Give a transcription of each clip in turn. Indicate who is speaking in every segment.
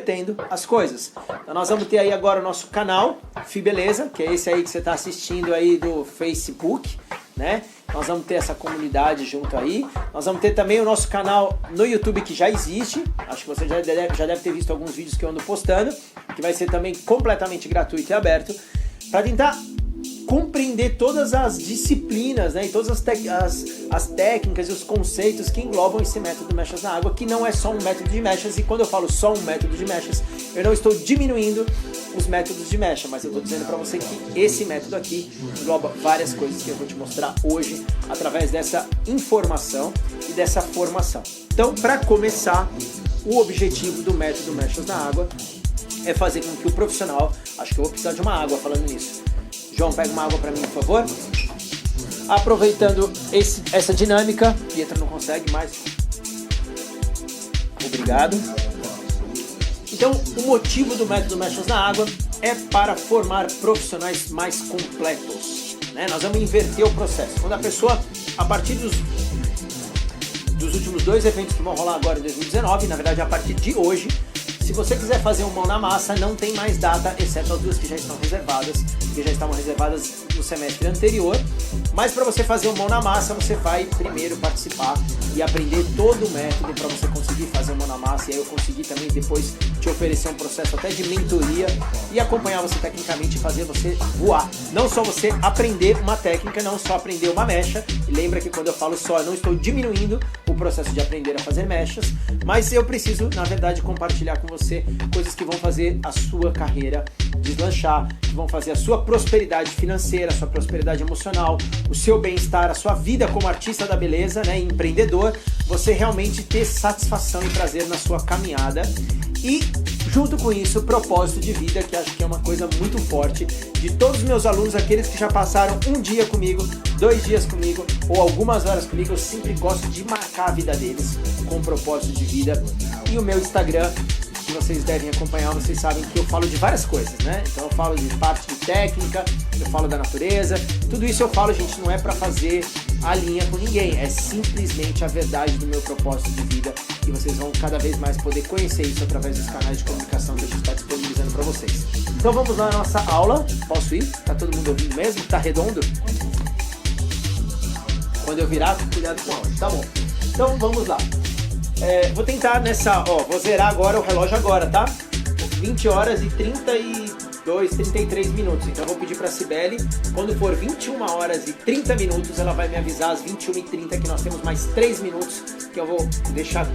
Speaker 1: invertendo as coisas. Então nós vamos ter aí agora o nosso canal Fibeleza, que é esse aí que você está assistindo aí do Facebook, né? Nós vamos ter essa comunidade junto aí. Nós vamos ter também o nosso canal no YouTube, que já existe. Acho que você já deve ter visto alguns vídeos que eu ando postando, que vai ser também completamente gratuito e aberto, para tentar compreender todas as disciplinas, né, e todas as técnicas e os conceitos que englobam esse método Mechas na Água, que não é só um método de mechas. E quando eu falo só um método de mechas, eu não estou diminuindo os métodos de mecha, mas eu estou dizendo para você que esse método aqui engloba várias coisas que eu vou te mostrar hoje através dessa informação e dessa formação. Então, para começar, o objetivo do método Mechas na Água é fazer com que o profissional... Acho que eu vou precisar de uma água falando nisso. João, pega uma água para mim, por favor. Aproveitando essa dinâmica, Pietra não consegue mais. Obrigado. Então, o motivo do método Mechas na Água é para formar profissionais mais completos, né? Nós vamos inverter o processo. Quando a pessoa, a partir dos últimos 2 eventos que vão rolar agora em 2019, na verdade a partir de hoje, se você quiser fazer um mão na massa, não tem mais data, exceto as 2 que já estão reservadas, que já estavam reservadas no semestre anterior. Mas para você fazer um mão na massa, você vai primeiro participar e aprender todo o método para você conseguir fazer um mão na massa. E aí eu consegui também depois te oferecer um processo até de mentoria e acompanhar você tecnicamente e fazer você voar. Não só você aprender uma técnica, não só aprender uma mecha. E lembra que quando eu falo só, eu não estou diminuindo o processo de aprender a fazer mechas, mas eu preciso, na verdade, compartilhar com você coisas que vão fazer a sua carreira deslanchar, que vão fazer a sua prosperidade financeira, a sua prosperidade emocional, o seu bem-estar, a sua vida como artista da beleza, né, empreendedor, você realmente ter satisfação e prazer na sua caminhada. E junto com isso, propósito de vida, que acho que é uma coisa muito forte de todos os meus alunos, aqueles que já passaram um dia comigo, 2 dias comigo ou algumas horas comigo. Eu sempre gosto de marcar a vida deles com propósito de vida. E o meu Instagram, que vocês devem acompanhar, vocês sabem que eu falo de várias coisas, né? Então eu falo de parte de técnica, eu falo da natureza, tudo isso eu falo, gente, não é pra fazer a linha com ninguém, é simplesmente a verdade do meu propósito de vida, e vocês vão cada vez mais poder conhecer isso através dos canais de comunicação que a gente está disponibilizando para vocês. Então vamos lá na nossa aula. Posso ir? Tá todo mundo ouvindo mesmo? Tá redondo? Quando eu virar, cuidado com a hora, tá bom. Então vamos lá. Vou tentar vou zerar agora o relógio agora, tá? 20 horas e 33 minutos. Então eu vou pedir pra Cibele, quando for 21 horas e 30 minutos, ela vai me avisar às 21h30 que nós temos mais 3 minutos, que eu vou deixar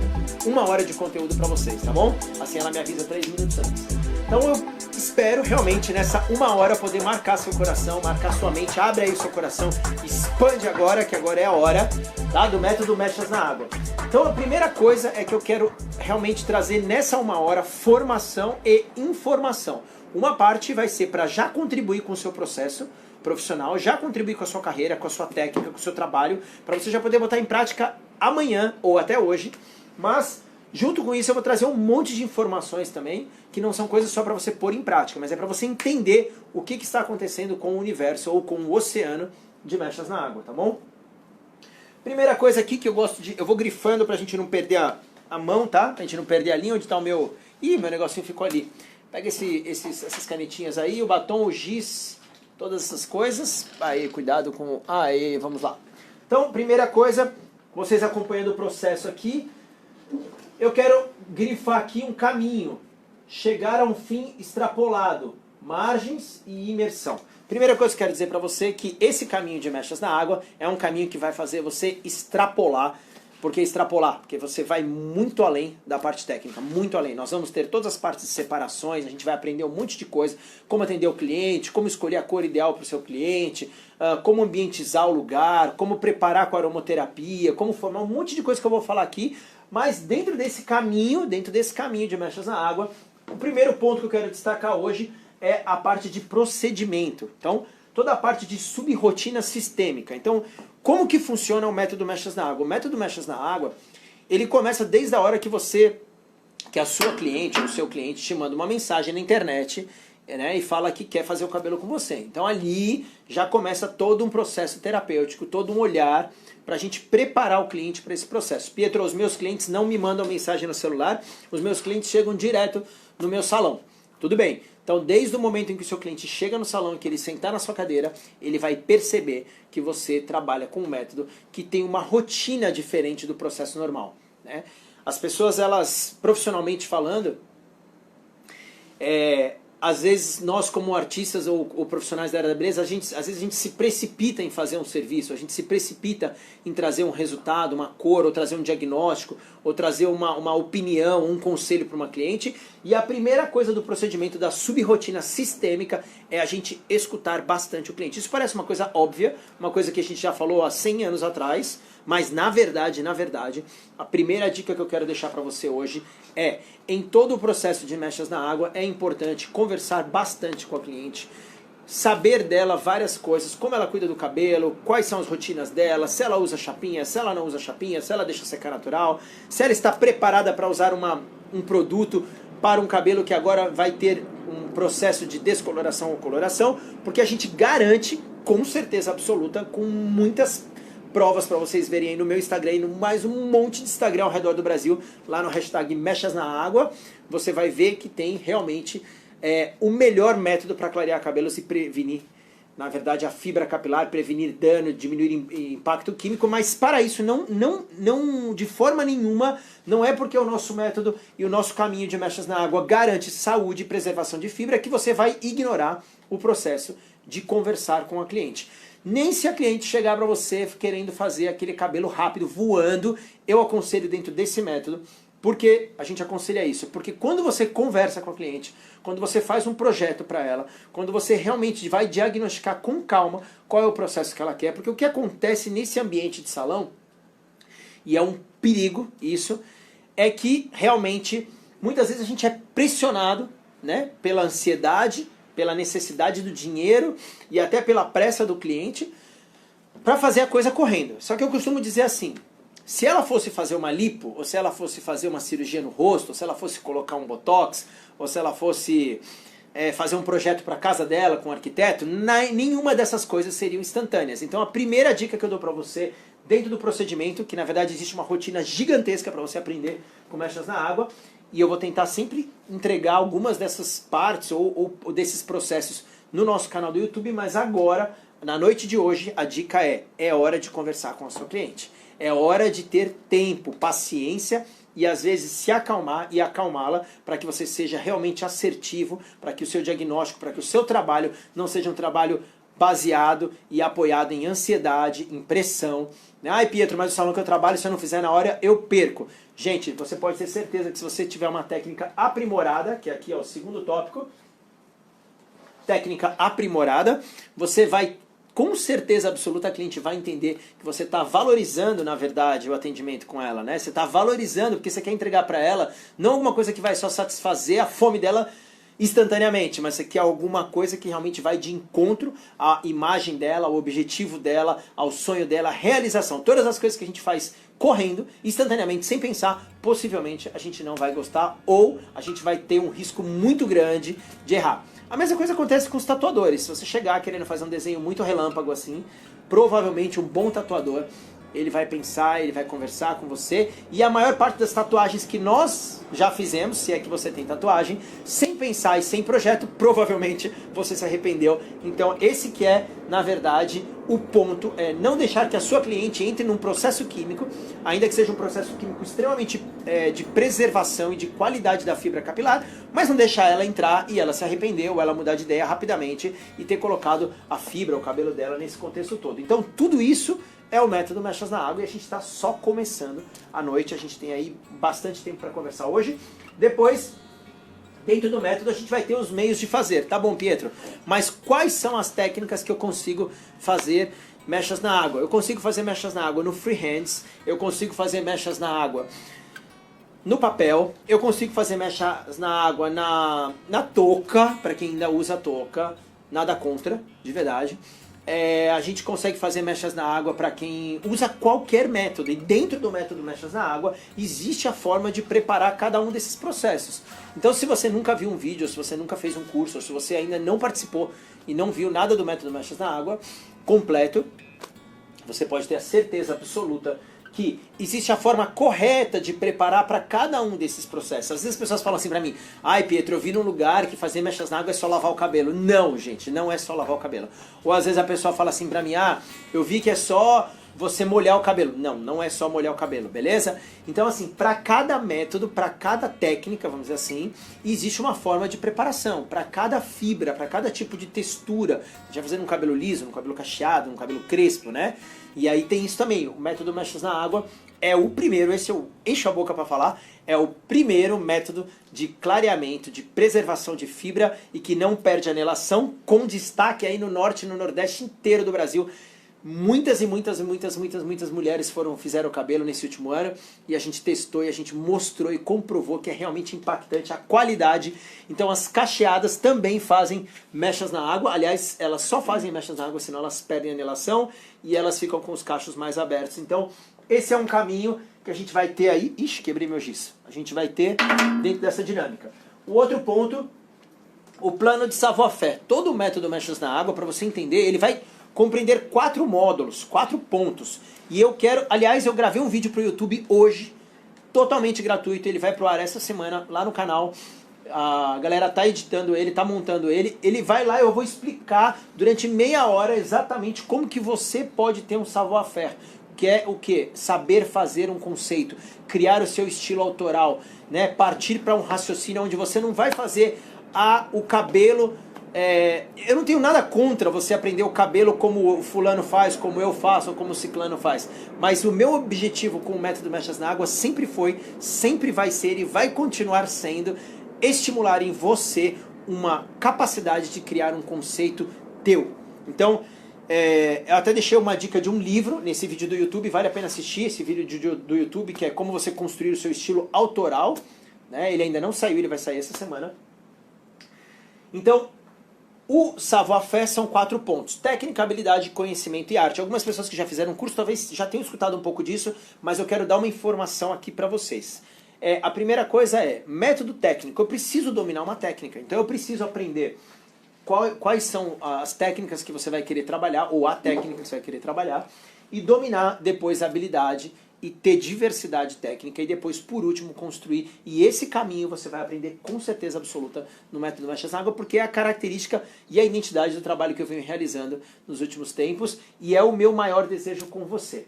Speaker 1: 1 hora de conteúdo pra vocês, tá bom? Assim ela me avisa 3 minutos antes. Então eu espero realmente nessa 1 hora poder marcar seu coração, marcar sua mente. Abre aí o seu coração, expande agora, que agora é a hora, tá? Do método Mechas na Água. Então a primeira coisa é que eu quero realmente trazer nessa 1 hora formação e informação. Uma parte vai ser para já contribuir com o seu processo profissional, já contribuir com a sua carreira, com a sua técnica, com o seu trabalho, para você já poder botar em prática amanhã ou até hoje. Mas junto com isso eu vou trazer um monte de informações também, que não são coisas só para você pôr em prática, mas é para você entender o que está acontecendo com o universo ou com o oceano de Mechas na Água, tá bom? Primeira coisa aqui que eu gosto de... Eu vou grifando pra gente não perder a mão, tá? Pra gente não perder a linha onde tá o meu... Ih, meu negocinho ficou ali. Pega essas canetinhas aí, o batom, o giz, todas essas coisas. Aí, cuidado com... Aí, vamos lá. Então, primeira coisa, vocês acompanhando o processo aqui, eu quero grifar aqui um caminho. Chegar a um fim extrapolado. Margens e imersão. Primeira coisa que eu quero dizer para você é que esse caminho de Mechas na Água é um caminho que vai fazer você extrapolar. Por que extrapolar? Porque você vai muito além da parte técnica, muito além. Nós vamos ter todas as partes de separações, a gente vai aprender um monte de coisa, como atender o cliente, como escolher a cor ideal para o seu cliente, como ambientizar o lugar, como preparar com a aromaterapia, como formar um monte de coisa que eu vou falar aqui. Mas dentro desse caminho de Mechas na Água, o primeiro ponto que eu quero destacar hoje é a parte de procedimento. Então, toda a parte de subrotina sistêmica. Então, como que funciona o método Mechas na Água? O método Mechas na Água, ele começa desde a hora que a sua cliente, o seu cliente te manda uma mensagem na internet, né, e fala que quer fazer o cabelo com você. Então ali já começa todo um processo terapêutico, todo um olhar para a gente preparar o cliente para esse processo. Pietro, os meus clientes não me mandam mensagem no celular, os meus clientes chegam direto no meu salão. Tudo bem. Então, desde o momento em que o seu cliente chega no salão e que ele sentar na sua cadeira, ele vai perceber que você trabalha com um método que tem uma rotina diferente do processo normal, né? As pessoas, elas, profissionalmente falando, às vezes nós como artistas ou profissionais da área da beleza, às vezes a gente se precipita em fazer um serviço, a gente se precipita em trazer um resultado, uma cor, ou trazer um diagnóstico, ou trazer uma opinião, um conselho para uma cliente. E a primeira coisa do procedimento da subrrotina sistêmica é a gente escutar bastante o cliente. Isso parece uma coisa óbvia, uma coisa que a gente já falou há 100 anos atrás, mas na verdade, a primeira dica que eu quero deixar para você hoje é, em todo o processo de mechas na água, é importante conversar bastante com a cliente, saber dela várias coisas, como ela cuida do cabelo, quais são as rotinas dela, se ela usa chapinha, se ela não usa chapinha, se ela deixa secar natural, se ela está preparada para usar um produto para um cabelo que agora vai ter um processo de descoloração ou coloração, porque a gente garante, com certeza absoluta, com muitas provas para vocês verem aí no meu Instagram e no mais um monte de Instagram ao redor do Brasil, lá no hashtag Mechas na Água, você vai ver que tem realmente o melhor método para clarear cabelos e prevenir, na verdade, a fibra capilar, prevenir dano, diminuir impacto químico, mas para isso, não de forma nenhuma, não é porque o nosso método e o nosso caminho de mechas na água garante saúde e preservação de fibra que você vai ignorar o processo de conversar com a cliente. Nem se a cliente chegar para você querendo fazer aquele cabelo rápido, voando, eu aconselho dentro desse método. Por que a gente aconselha isso? Porque quando você conversa com a cliente, quando você faz um projeto para ela, quando você realmente vai diagnosticar com calma qual é o processo que ela quer, porque o que acontece nesse ambiente de salão, e é um perigo isso, é que realmente muitas vezes a gente é pressionado, né, pela ansiedade, pela necessidade do dinheiro e até pela pressa do cliente para fazer a coisa correndo. Só que eu costumo dizer assim, se ela fosse fazer uma lipo, ou se ela fosse fazer uma cirurgia no rosto, ou se ela fosse colocar um botox, ou se ela fosse fazer um projeto para casa dela com um arquiteto, nenhuma dessas coisas seriam instantâneas. Então a primeira dica que eu dou para você, dentro do procedimento, que na verdade existe uma rotina gigantesca para você aprender com mechas na água, e eu vou tentar sempre entregar algumas dessas partes ou desses processos no nosso canal do YouTube, mas agora, na noite de hoje, a dica é hora de conversar com a sua cliente. É hora de ter tempo, paciência e às vezes se acalmar e acalmá-la para que você seja realmente assertivo, para que o seu diagnóstico, para que o seu trabalho não seja um trabalho baseado e apoiado em ansiedade, em pressão. Ai, Pietro, mas o salão que eu trabalho, se eu não fizer na hora, eu perco. Gente, você pode ter certeza que se você tiver uma técnica aprimorada, que aqui é o segundo tópico, técnica aprimorada, você vai, com certeza absoluta, a cliente vai entender que você está valorizando, na verdade, o atendimento com ela, né? Você está valorizando porque você quer entregar para ela não alguma coisa que vai só satisfazer a fome dela instantaneamente, mas você quer alguma coisa que realmente vai de encontro à imagem dela, ao objetivo dela, ao sonho dela, à realização. Todas as coisas que a gente faz correndo, instantaneamente, sem pensar, possivelmente a gente não vai gostar ou a gente vai ter um risco muito grande de errar. A mesma coisa acontece com os tatuadores. Se você chegar querendo fazer um desenho muito relâmpago assim, provavelmente um bom tatuador, ele vai pensar, ele vai conversar com você, e a maior parte das tatuagens que nós já fizemos, se é que você tem tatuagem, sem pensar e sem projeto, provavelmente você se arrependeu. Então esse que é, na verdade, o ponto, é não deixar que a sua cliente entre num processo químico, ainda que seja um processo químico extremamente de preservação e de qualidade da fibra capilar, mas não deixar ela entrar e ela se arrepender ou ela mudar de ideia rapidamente e ter colocado a fibra, o cabelo dela nesse contexto todo. Então tudo isso é o método Mechas na Água e a gente está só começando à noite. A gente tem aí bastante tempo para conversar hoje. Depois, dentro do método, a gente vai ter os meios de fazer. Tá bom, Pietro? Mas quais são as técnicas que eu consigo fazer mechas na água? Eu consigo fazer mechas na água no freehands. Eu consigo fazer mechas na água no papel. Eu consigo fazer mechas na água na touca, para quem ainda usa touca. Nada contra, de verdade. A gente consegue fazer mechas na água para quem usa qualquer método. E dentro do método mechas na água existe a forma de preparar cada um desses processos. Então se você nunca viu um vídeo, se você nunca fez um curso, ou se você ainda não participou e não viu nada do método mechas na água completo, você pode ter a certeza absoluta que existe a forma correta de preparar para cada um desses processos. Às vezes as pessoas falam assim pra mim, ai Pietro, eu vi num lugar que fazer mechas na água é só lavar o cabelo. Não, gente, não é só lavar o cabelo. Ou às vezes a pessoa fala assim pra mim, eu vi que é só você molhar o cabelo. Não, não é só molhar o cabelo, beleza? Então assim, para cada método, para cada técnica, vamos dizer assim, existe uma forma de preparação. Para cada fibra, para cada tipo de textura. A gente vai fazer um cabelo liso, um cabelo cacheado, um cabelo crespo, né? E aí tem isso também, o método mechas na água é o primeiro, esse eu encho a boca para falar, é o primeiro método de clareamento, de preservação de fibra e que não perde a anelação, com destaque aí no norte e no nordeste inteiro do Brasil. Muitas mulheres fizeram o cabelo nesse último ano e a gente testou e a gente mostrou e comprovou que é realmente impactante a qualidade. Então as cacheadas também fazem mechas na água, aliás, elas só fazem mechas na água, senão elas perdem a anelação e elas ficam com os cachos mais abertos. Então esse é um caminho que a gente vai ter aí, ixi, quebrei meu giz, a gente vai ter dentro dessa dinâmica. O outro ponto, o plano de savoir-faire. Todo o método mechas na água, para você entender, ele vai compreender 4 módulos, 4 pontos. E eu quero, aliás, eu gravei um vídeo para o YouTube hoje, totalmente gratuito, ele vai pro ar essa semana lá no canal. A galera tá editando ele, tá montando ele. Ele vai lá, eu vou explicar durante meia hora exatamente como que você pode ter um savoir-faire. Que é o que? Saber fazer um conceito, criar o seu estilo autoral, né? Partir para um raciocínio onde você não vai fazer o cabelo. Eu não tenho nada contra você aprender o cabelo como o fulano faz, como eu faço, ou como o ciclano faz. Mas o meu objetivo com o método Mechas na Água sempre foi, sempre vai ser e vai continuar sendo estimular em você uma capacidade de criar um conceito teu. Então, eu até deixei uma dica de um livro nesse vídeo do YouTube, vale a pena assistir esse vídeo do YouTube, que é como você construir o seu estilo autoral, né? Ele ainda não saiu, ele vai sair essa semana. Então, o savoir-faire são 4 pontos: técnica, habilidade, conhecimento e arte. Algumas pessoas que já fizeram um curso talvez já tenham escutado um pouco disso, mas eu quero dar uma informação aqui para vocês. A primeira coisa é método técnico. Eu preciso dominar uma técnica, então eu preciso aprender quais são as técnicas que você vai querer trabalhar, ou a técnica que você vai querer trabalhar, e dominar depois a habilidade e ter diversidade técnica, e depois, por último, construir. E esse caminho você vai aprender com certeza absoluta no método Mechas na Água, porque é a característica e a identidade do trabalho que eu venho realizando nos últimos tempos, e é o meu maior desejo com você.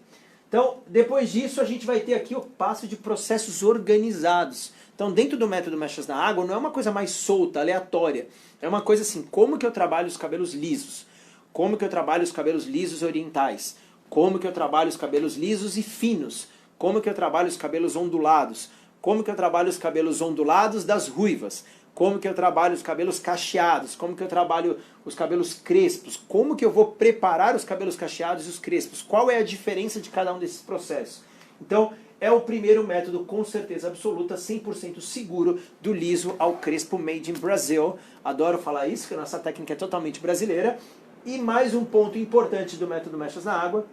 Speaker 1: Então, depois disso, a gente vai ter aqui o passo de processos organizados. Então, dentro do método Mechas na Água, não é uma coisa mais solta, aleatória. É uma coisa assim, como que eu trabalho os cabelos lisos? Como que eu trabalho os cabelos lisos orientais? Como que eu trabalho os cabelos lisos e finos? Como que eu trabalho os cabelos ondulados? Como que eu trabalho os cabelos ondulados das ruivas? Como que eu trabalho os cabelos cacheados? Como que eu trabalho os cabelos crespos? Como que eu vou preparar os cabelos cacheados e os crespos? Qual é a diferença de cada um desses processos? Então, é o primeiro método, com certeza absoluta, 100% seguro, do liso ao crespo made in Brazil. Adoro falar isso, que a nossa técnica é totalmente brasileira. E mais um ponto importante do método Mechas na Água,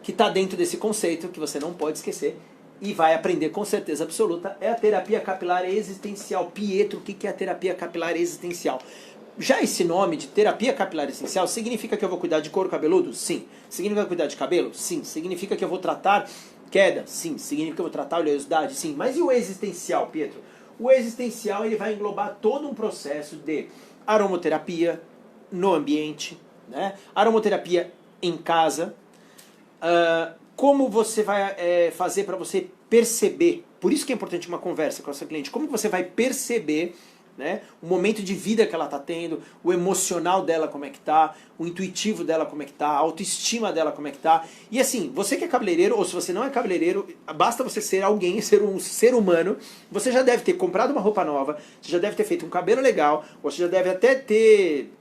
Speaker 1: que está dentro desse conceito, que você não pode esquecer, e vai aprender com certeza absoluta, é a terapia capilar existencial. Pietro, o que é a terapia capilar existencial? Já esse nome de terapia capilar existencial significa que eu vou cuidar de couro cabeludo? Sim. Significa cuidar de cabelo? Sim. Significa que eu vou tratar queda? Sim. Significa que eu vou tratar oleosidade? Sim. Mas e o existencial, Pietro? O existencial, ele vai englobar todo um processo de aromaterapia no ambiente, né? Aromaterapia em casa, como você vai fazer para você perceber, por isso que é importante uma conversa com a sua cliente, como você vai perceber, né, o momento de vida que ela está tendo, o emocional dela como é que está, o intuitivo dela como é que está, a autoestima dela como é que está. E assim, você que é cabeleireiro, ou se você não é cabeleireiro, basta você ser alguém, ser um ser humano, você já deve ter comprado uma roupa nova, você já deve ter feito um cabelo legal, ou você já deve até ter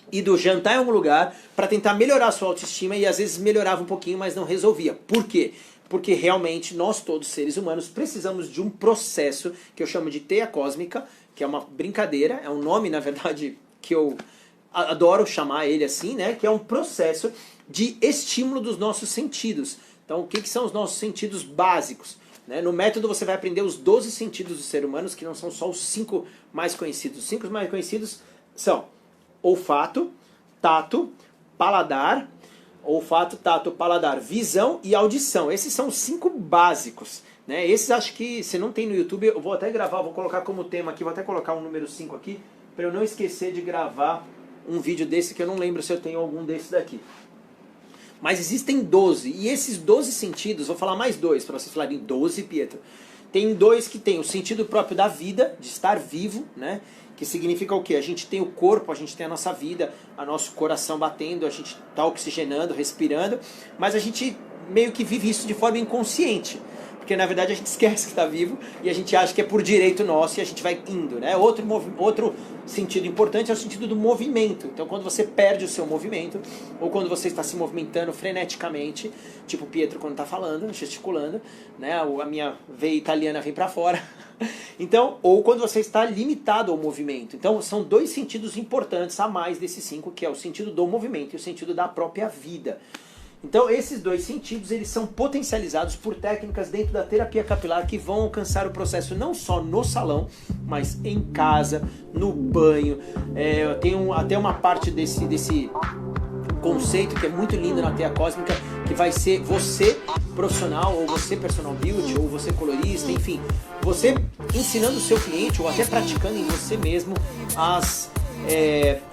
Speaker 1: ido jantar em algum lugar para tentar melhorar a sua autoestima, e às vezes melhorava um pouquinho, mas não resolvia. Por quê? Porque realmente nós todos, seres humanos, precisamos de um processo que eu chamo de teia cósmica, que é uma brincadeira, é um nome, na verdade, que eu adoro chamar ele assim, né? Que é um processo de estímulo dos nossos sentidos. Então, o que são os nossos sentidos básicos? Né? No método você vai aprender os 12 sentidos dos seres humanos, que não são só os 5 mais conhecidos. Os 5 mais conhecidos são olfato, tato, paladar, olfato, tato, paladar, visão e audição. Esses são os 5 básicos, né? Esses acho que se não tem no YouTube, eu vou até gravar, vou colocar como tema aqui, vou até colocar o número 5 aqui, para eu não esquecer de gravar um vídeo desse, que eu não lembro se eu tenho algum desse daqui. Mas existem 12, e esses 12 sentidos, vou falar mais 2, para vocês falarem 12, Pietro. Tem 2 que tem o sentido próprio da vida, de estar vivo, né? Que significa o quê? A gente tem o corpo, a gente tem a nossa vida, o nosso coração batendo, a gente está oxigenando, respirando, mas a gente meio que vive isso de forma inconsciente. Porque na verdade a gente esquece que está vivo e a gente acha que é por direito nosso e a gente vai indo, né? Outro sentido importante é o sentido do movimento. Então quando você perde o seu movimento, ou quando você está se movimentando freneticamente, tipo o Pietro quando está falando, gesticulando, né? A minha veia italiana vem para fora. Então, ou quando você está limitado ao movimento. Então são 2 sentidos importantes a mais desses 5, que é o sentido do movimento e o sentido da própria vida. Então esses 2 sentidos, eles são potencializados por técnicas dentro da terapia capilar que vão alcançar o processo não só no salão, mas em casa, no banho. Eu tenho até uma parte desse conceito que é muito lindo na teia cósmica, que vai ser você profissional, ou você personal beauty, ou você colorista, enfim, você ensinando o seu cliente, ou até praticando em você mesmo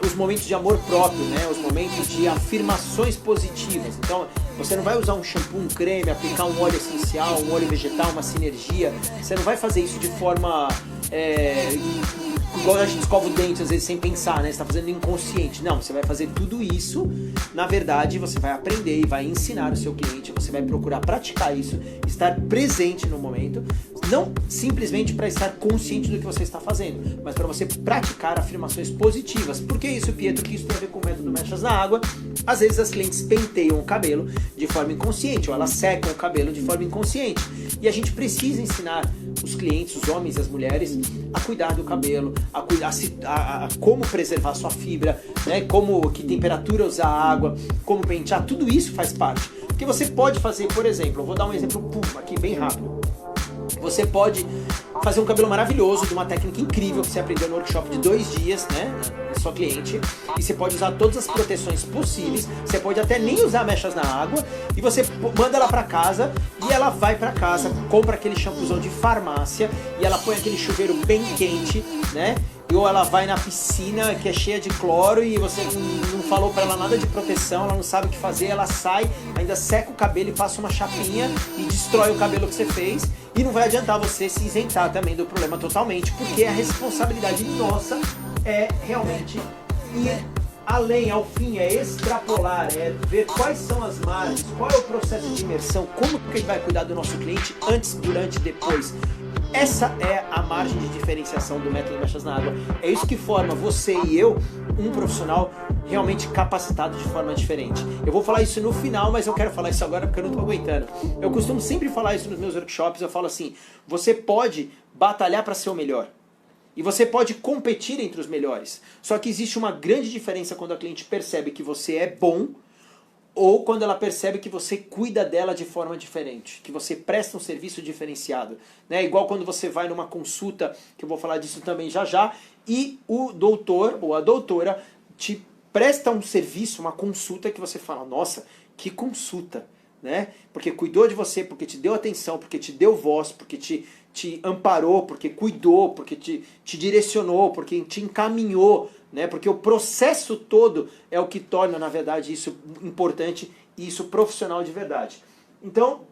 Speaker 1: os momentos de amor próprio, né? Os momentos de afirmações positivas. Então, você não vai usar um shampoo, um creme, aplicar um óleo essencial, um óleo vegetal, uma sinergia. Você não vai fazer isso de forma igual a gente escova o dente às vezes sem pensar, né? Você está fazendo inconsciente. Não, você vai fazer tudo isso. Na verdade, você vai aprender e vai ensinar o seu cliente. Você vai procurar praticar isso, estar presente no momento. Não simplesmente para estar consciente do que você está fazendo, mas para você praticar afirmações positivas. Por que isso, Pietro? Que isso tem a ver com o método Mechas na Água. Às vezes as clientes penteiam o cabelo de forma inconsciente, ou elas secam o cabelo de forma inconsciente. E a gente precisa ensinar os clientes, os homens e as mulheres, a cuidar do cabelo, a como preservar sua fibra, né? Que temperatura usar a água, como pentear, tudo isso faz parte. Porque você pode fazer, por exemplo, eu vou dar um exemplo aqui bem rápido. Você pode fazer um cabelo maravilhoso, de uma técnica incrível que você aprendeu no workshop de 2 dias, né, da sua cliente, e você pode usar todas as proteções possíveis, você pode até nem usar mechas na água, e você manda ela pra casa, e ela vai pra casa, compra aquele shampoozão de farmácia, e ela põe aquele chuveiro bem quente, né, ou ela vai na piscina que é cheia de cloro e você não falou pra ela nada de proteção, ela não sabe o que fazer, ela sai, ainda seca o cabelo e passa uma chapinha e destrói o cabelo que você fez, e não vai adiantar você se isentar também do problema totalmente, porque a responsabilidade nossa é realmente ir além, ao fim, é extrapolar, é ver quais são as margens, qual é o processo de imersão, como que a gente vai cuidar do nosso cliente antes, durante e depois. Essa é a margem de diferenciação do método Mechas na Água. É isso que forma você e eu um profissional realmente capacitado de forma diferente. Eu vou falar isso no final, mas eu quero falar isso agora porque eu não estou aguentando. Eu costumo sempre falar isso nos meus workshops, eu falo assim, você pode batalhar para ser o melhor. E você pode competir entre os melhores. Só que existe uma grande diferença quando a cliente percebe que você é bom, ou quando ela percebe que você cuida dela de forma diferente, que você presta um serviço diferenciado, né? Igual quando você vai numa consulta, que eu vou falar disso também já já, e o doutor ou a doutora te presta um serviço, uma consulta que você fala, nossa, que consulta, né? Porque cuidou de você, porque te deu atenção, porque te deu voz, porque te amparou, porque cuidou, porque te direcionou, porque te encaminhou, né? Porque o processo todo é o que torna, na verdade, isso importante e isso profissional de verdade. Então,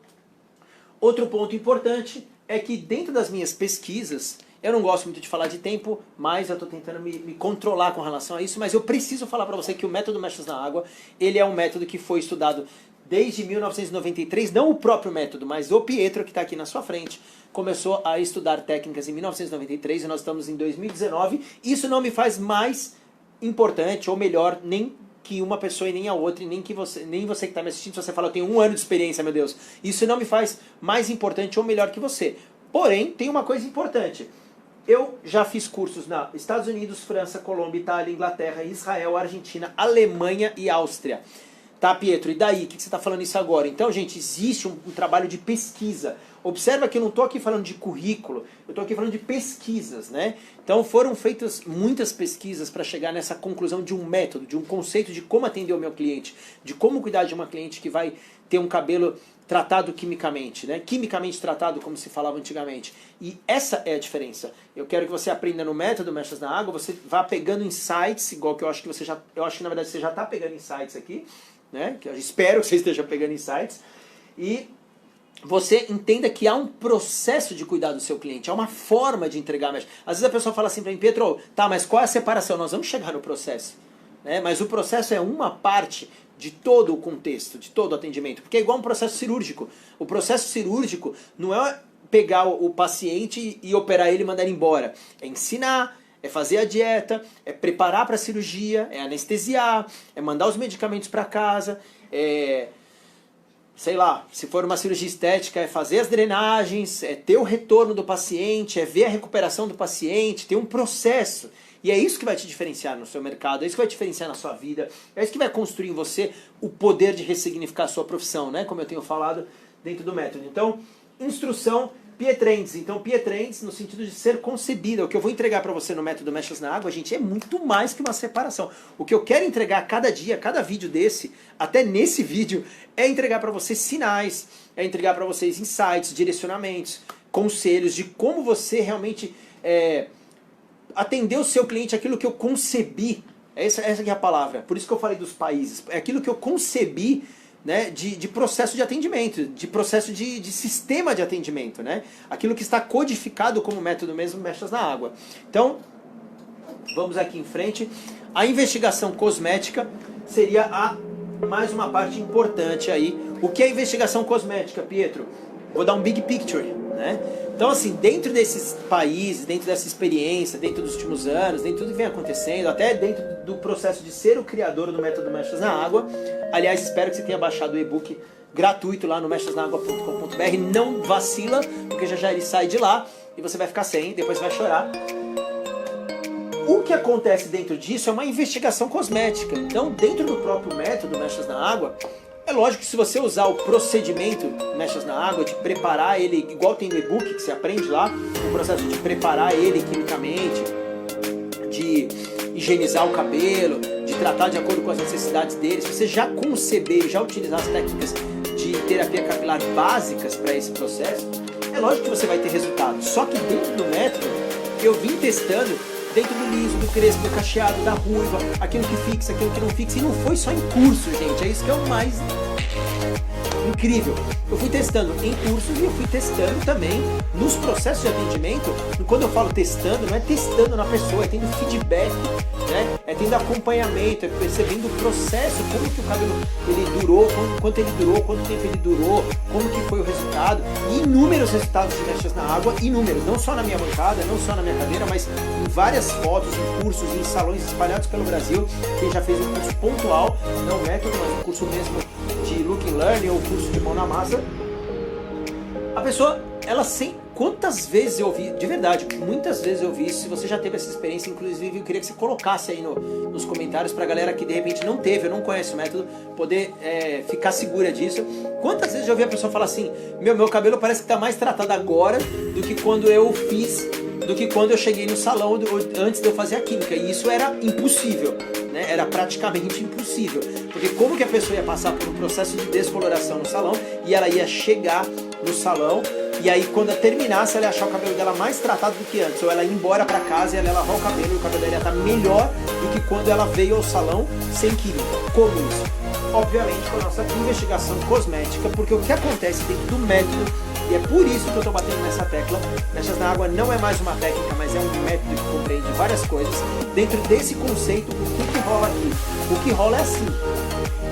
Speaker 1: outro ponto importante é que dentro das minhas pesquisas, eu não gosto muito de falar de tempo, mas eu estou tentando me controlar com relação a isso, mas eu preciso falar para você que o método Mechas na Água, ele é um método que foi estudado desde 1993, não o próprio método, mas o Pietro, que está aqui na sua frente, começou a estudar técnicas em 1993 e nós estamos em 2019. Isso não me faz mais importante ou melhor nem que uma pessoa e nem a outra, e nem você que está me assistindo, se você fala, eu tenho 1 ano de experiência, meu Deus. Isso não me faz mais importante ou melhor que você. Porém, tem uma coisa importante. Eu já fiz cursos nos Estados Unidos, França, Colômbia, Itália, Inglaterra, Israel, Argentina, Alemanha e Áustria. Tá, Pietro? E daí? O que você está falando isso agora? Então, gente, existe um trabalho de pesquisa. Observa que eu não estou aqui falando de currículo, eu estou aqui falando de pesquisas, né? Então foram feitas muitas pesquisas para chegar nessa conclusão de um método, de um conceito de como atender o meu cliente, de como cuidar de uma cliente que vai ter um cabelo tratado quimicamente, né? Quimicamente tratado, como se falava antigamente. E essa é a diferença. Eu quero que você aprenda no método Mechas na Água, você vá pegando insights, igual que eu acho que você já, eu acho que na verdade você já está pegando insights aqui, né? Que eu espero que você esteja pegando insights. E você entenda que há um processo de cuidar do seu cliente, há uma forma de entregar a mecha. Às vezes a pessoa fala assim para mim, Pietro, tá, mas qual é a separação? Nós vamos chegar no processo, né? Mas o processo é uma parte de todo o contexto, de todo o atendimento, porque é igual um processo cirúrgico. O processo cirúrgico não é pegar o paciente e operar ele e mandar ele embora, é ensinar, é fazer a dieta, é preparar para a cirurgia, é anestesiar, é mandar os medicamentos para casa, sei lá, se for uma cirurgia estética, é fazer as drenagens, é ter o retorno do paciente, é ver a recuperação do paciente, tem um processo. E é isso que vai te diferenciar no seu mercado, é isso que vai te diferenciar na sua vida, é isso que vai construir em você o poder de ressignificar a sua profissão, né? Como eu tenho falado dentro do método. Então, instrução Pietrentes. Então, Pietrentes no sentido de ser concebida. O que eu vou entregar para você no método Mechas na Água, gente, é muito mais que uma separação. O que eu quero entregar a cada dia, a cada vídeo desse, até nesse vídeo, é entregar para vocês sinais, é entregar para vocês insights, direcionamentos, conselhos de como você realmente atender o seu cliente, aquilo que eu concebi. Essa que é a palavra. Por isso que eu falei dos países. É aquilo que eu concebi, né, de processo de atendimento, de processo de sistema de atendimento, né? Aquilo que está codificado como método mesmo, Mechas na Água. Então, vamos aqui em frente. A investigação cosmética seria mais uma parte importante aí. O que é investigação cosmética, Pietro? Vou dar um big picture, né? Então, assim, dentro desses países, dentro dessa experiência, dentro dos últimos anos, dentro de tudo que vem acontecendo, até dentro do processo de ser o criador do método Mechas na Água, aliás, espero que você tenha baixado o e-book gratuito lá no mechasnaagua.com.br, não vacila, porque já ele sai de lá e você vai ficar sem, depois você vai chorar. O que acontece dentro disso é uma investigação cosmética. Então, dentro do próprio método Mechas na Água, é lógico que se você usar o procedimento Mechas na Água, de preparar ele, igual tem no e-book que você aprende lá, o processo de preparar ele quimicamente, de higienizar o cabelo, de tratar de acordo com as necessidades dele, se você já conceber, já utilizar as técnicas de terapia capilar básicas para esse processo, é lógico que você vai ter resultados. Só que dentro do método, eu vim testando dentro do liso, do crespo, do cacheado, da ruiva, aquilo que fixa, aquilo que não fixa. E não foi só em curso, gente. É isso que é o mais incrível. Eu fui testando em cursos e eu fui testando também nos processos de atendimento. E quando eu falo testando, não é testando na pessoa, é tendo feedback, né? É tendo acompanhamento, é percebendo o processo, como que o cabelo ele durou, quanto ele durou, quanto tempo ele durou, como que foi o resultado. E inúmeros resultados de Mechas na Água, inúmeros, não só na minha bancada, não só na minha cadeira, mas em várias fotos, em cursos, em salões espalhados pelo Brasil. Quem já fez um curso pontual, não método, mas um curso mesmo de Look and Learn ou curso de mão na massa, a pessoa, ela sem... Quantas vezes eu ouvi, de verdade, muitas vezes eu ouvi isso. Se você já teve essa experiência, inclusive eu queria que você colocasse aí nos comentários pra galera que de repente não teve, ou não conhece o método, poder ficar segura disso. Quantas vezes eu ouvi a pessoa falar assim, meu cabelo parece que tá mais tratado agora do que quando eu fiz, do que quando eu cheguei no salão antes de eu fazer a química. E isso era impossível, né? Era praticamente impossível. Porque como que a pessoa ia passar por um processo de descoloração no salão e ela ia chegar no salão e aí quando ela terminasse ela ia achar o cabelo dela mais tratado do que antes, ou ela ia embora pra casa e ela ia lavar o cabelo e o cabelo dela ia estar melhor do que quando ela veio ao salão sem química. Como isso? Obviamente com a nossa investigação cosmética, porque o que acontece dentro do método, e é por isso que eu estou batendo nessa tecla, Mechas na Água não é mais uma técnica, mas é um método que compreende várias coisas. Dentro desse conceito, o que rola aqui? O que rola é assim,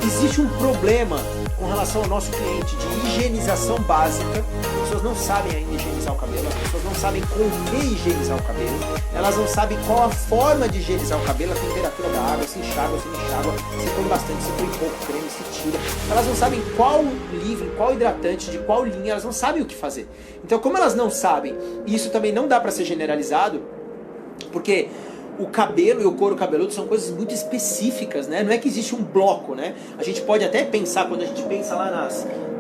Speaker 1: existe um problema com relação ao nosso cliente de higienização básica. As pessoas não sabem ainda higienizar o cabelo, as pessoas não sabem com que higienizar o cabelo, elas não sabem qual a forma de higienizar o cabelo, a temperatura da água, se enxágua, se não enxágua, se põe bastante, se põe pouco creme, se tira. Elas não sabem qual livre, qual hidratante, de qual linha, elas não sabem o que fazer. Então, como elas não sabem, e isso também não dá para ser generalizado, porque o cabelo e o couro cabeludo são coisas muito específicas, né? Não é que existe um bloco, né? A gente pode até pensar, quando a gente pensa lá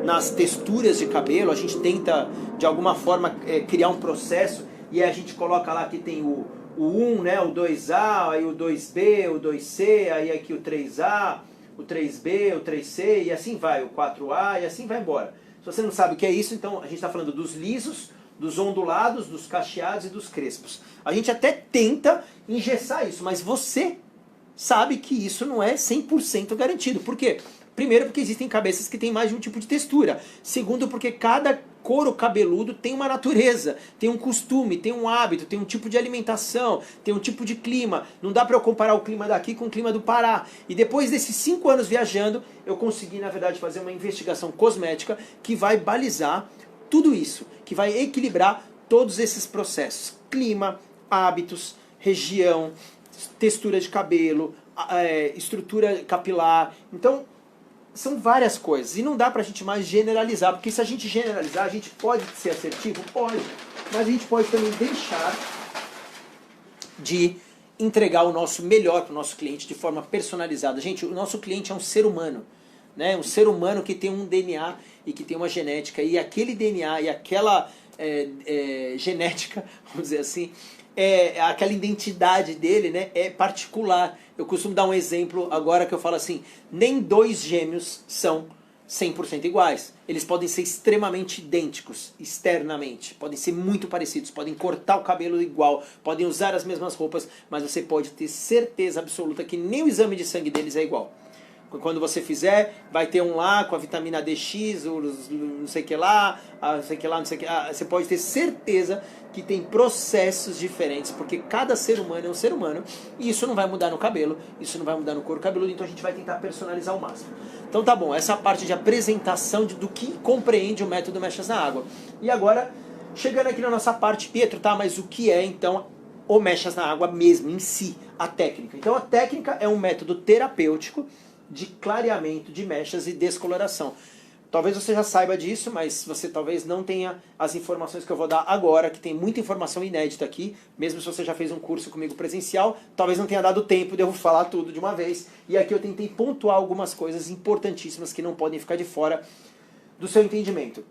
Speaker 1: nas texturas de cabelo, a gente tenta de alguma forma criar um processo e a gente coloca lá que tem o 1, né, o 2A, aí o 2B, o 2C, aí aqui o 3A, o 3B, o 3C e assim vai, o 4A e assim vai embora. Se você não sabe o que é isso, então a gente está falando dos lisos, dos ondulados, dos cacheados e dos crespos. A gente até tenta engessar isso, mas você sabe que isso não é 100% garantido. Por quê? Primeiro, porque existem cabeças que têm mais de um tipo de textura. Segundo, porque cada couro cabeludo tem uma natureza, tem um costume, tem um hábito, tem um tipo de alimentação, tem um tipo de clima. Não dá para eu comparar o clima daqui com o clima do Pará. E depois desses 5 anos viajando, eu consegui, na verdade, fazer uma investigação cosmética que vai balizar tudo isso, que vai equilibrar todos esses processos. Clima, hábitos, região, textura de cabelo, estrutura capilar. Então, são várias coisas. E não dá pra gente mais generalizar, porque se a gente generalizar, a gente pode ser assertivo? Pode. Mas a gente pode também deixar de entregar o nosso melhor para o nosso cliente de forma personalizada. Gente, o nosso cliente é um ser humano. Né? Um ser humano que tem um DNA e que tem uma genética, e aquele DNA e aquela genética, vamos dizer assim, aquela identidade dele, né, é particular. Eu costumo dar um exemplo agora que eu falo assim, nem 2 gêmeos são 100% iguais. Eles podem ser extremamente idênticos externamente, podem ser muito parecidos, podem cortar o cabelo igual, podem usar as mesmas roupas, mas você pode ter certeza absoluta que nem o exame de sangue deles é igual. Quando você fizer, vai ter um lá com a vitamina DX, não sei o que lá, não sei o que lá, não sei o que lá. Você pode ter certeza que tem processos diferentes, porque cada ser humano é um ser humano, e isso não vai mudar no cabelo, isso não vai mudar no couro cabeludo, então a gente vai tentar personalizar ao máximo. Então tá bom, essa parte de apresentação do que compreende o método Mechas na Água. E agora, chegando aqui na nossa parte, Pietro, tá, mas o que é então o Mechas na Água mesmo, em si, a técnica? Então a técnica é um método terapêutico de clareamento de mechas e descoloração. Talvez você já saiba disso, mas você talvez não tenha as informações que eu vou dar agora, que tem muita informação inédita aqui, mesmo se você já fez um curso comigo presencial, talvez não tenha dado tempo de eu falar tudo de uma vez, e aqui eu tentei pontuar algumas coisas importantíssimas que não podem ficar de fora do seu entendimento.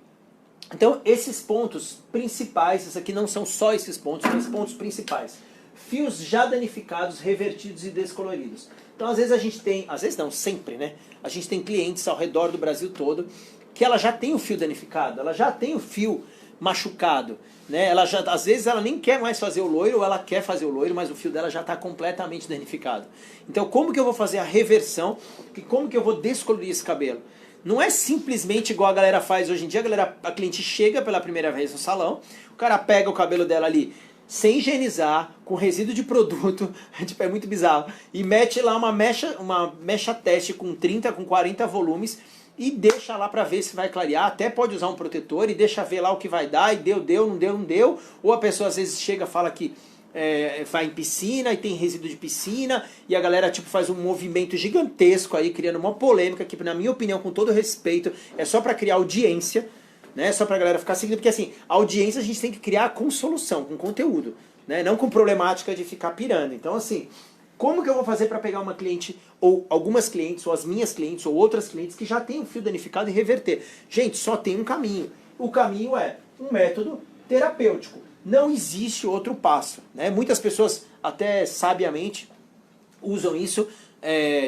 Speaker 1: Então, esses pontos principais, esses aqui não são só esses pontos, mas pontos principais. Fios já danificados, revertidos e descoloridos. Então, às vezes a gente tem, às vezes não, sempre, né? A gente tem clientes ao redor do Brasil todo que ela já tem o fio danificado, ela já tem o fio machucado, né? Ela já, às vezes ela nem quer mais fazer o loiro, ou ela quer fazer o loiro, mas o fio dela já está completamente danificado. Então, como que eu vou fazer a reversão e como que eu vou descolorir esse cabelo? Não é simplesmente igual a galera faz hoje em dia, a cliente chega pela primeira vez no salão, o cara pega o cabelo dela ali, sem higienizar, com resíduo de produto, tipo, é muito bizarro, e mete lá uma mecha teste com 30, com 40 volumes, e deixa lá pra ver se vai clarear, até pode usar um protetor, e deixa ver lá o que vai dar, e deu, não deu, ou a pessoa às vezes chega e fala que vai em piscina, e tem resíduo de piscina, e a galera tipo faz um movimento gigantesco aí, criando uma polêmica, que na minha opinião, com todo respeito, é só pra criar audiência, né? Só pra galera ficar seguindo, porque assim, a audiência a gente tem que criar com solução, com conteúdo, né? Não com problemática de ficar pirando. Então assim, como que eu vou fazer para pegar uma cliente, ou algumas clientes, ou as minhas clientes, ou outras clientes que já têm o fio danificado e reverter? Gente, só tem um caminho. O caminho é um método terapêutico. Não existe outro passo, né? Muitas pessoas, até sabiamente, usam isso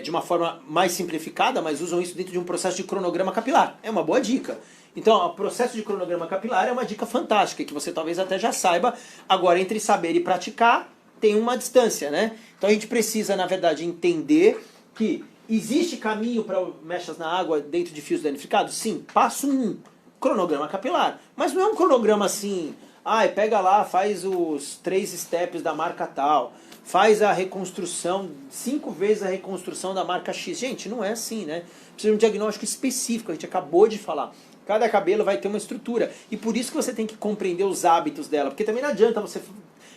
Speaker 1: de uma forma mais simplificada, mas usam isso dentro de um processo de cronograma capilar. É uma boa dica. Então, o processo de cronograma capilar é uma dica fantástica, que você talvez até já saiba. Agora, entre saber e praticar, tem uma distância, né? Então a gente precisa, na verdade, entender que existe caminho para mechas na água dentro de fios danificados? Sim. Passo 1, cronograma capilar. Mas não é um cronograma assim, pega lá, faz os 3 steps da marca tal, faz a reconstrução, 5 vezes a reconstrução da marca X. Gente, não é assim, né? Precisa de um diagnóstico específico, a gente acabou de falar. Cada cabelo vai ter uma estrutura. E por isso que você tem que compreender os hábitos dela. Porque também não adianta você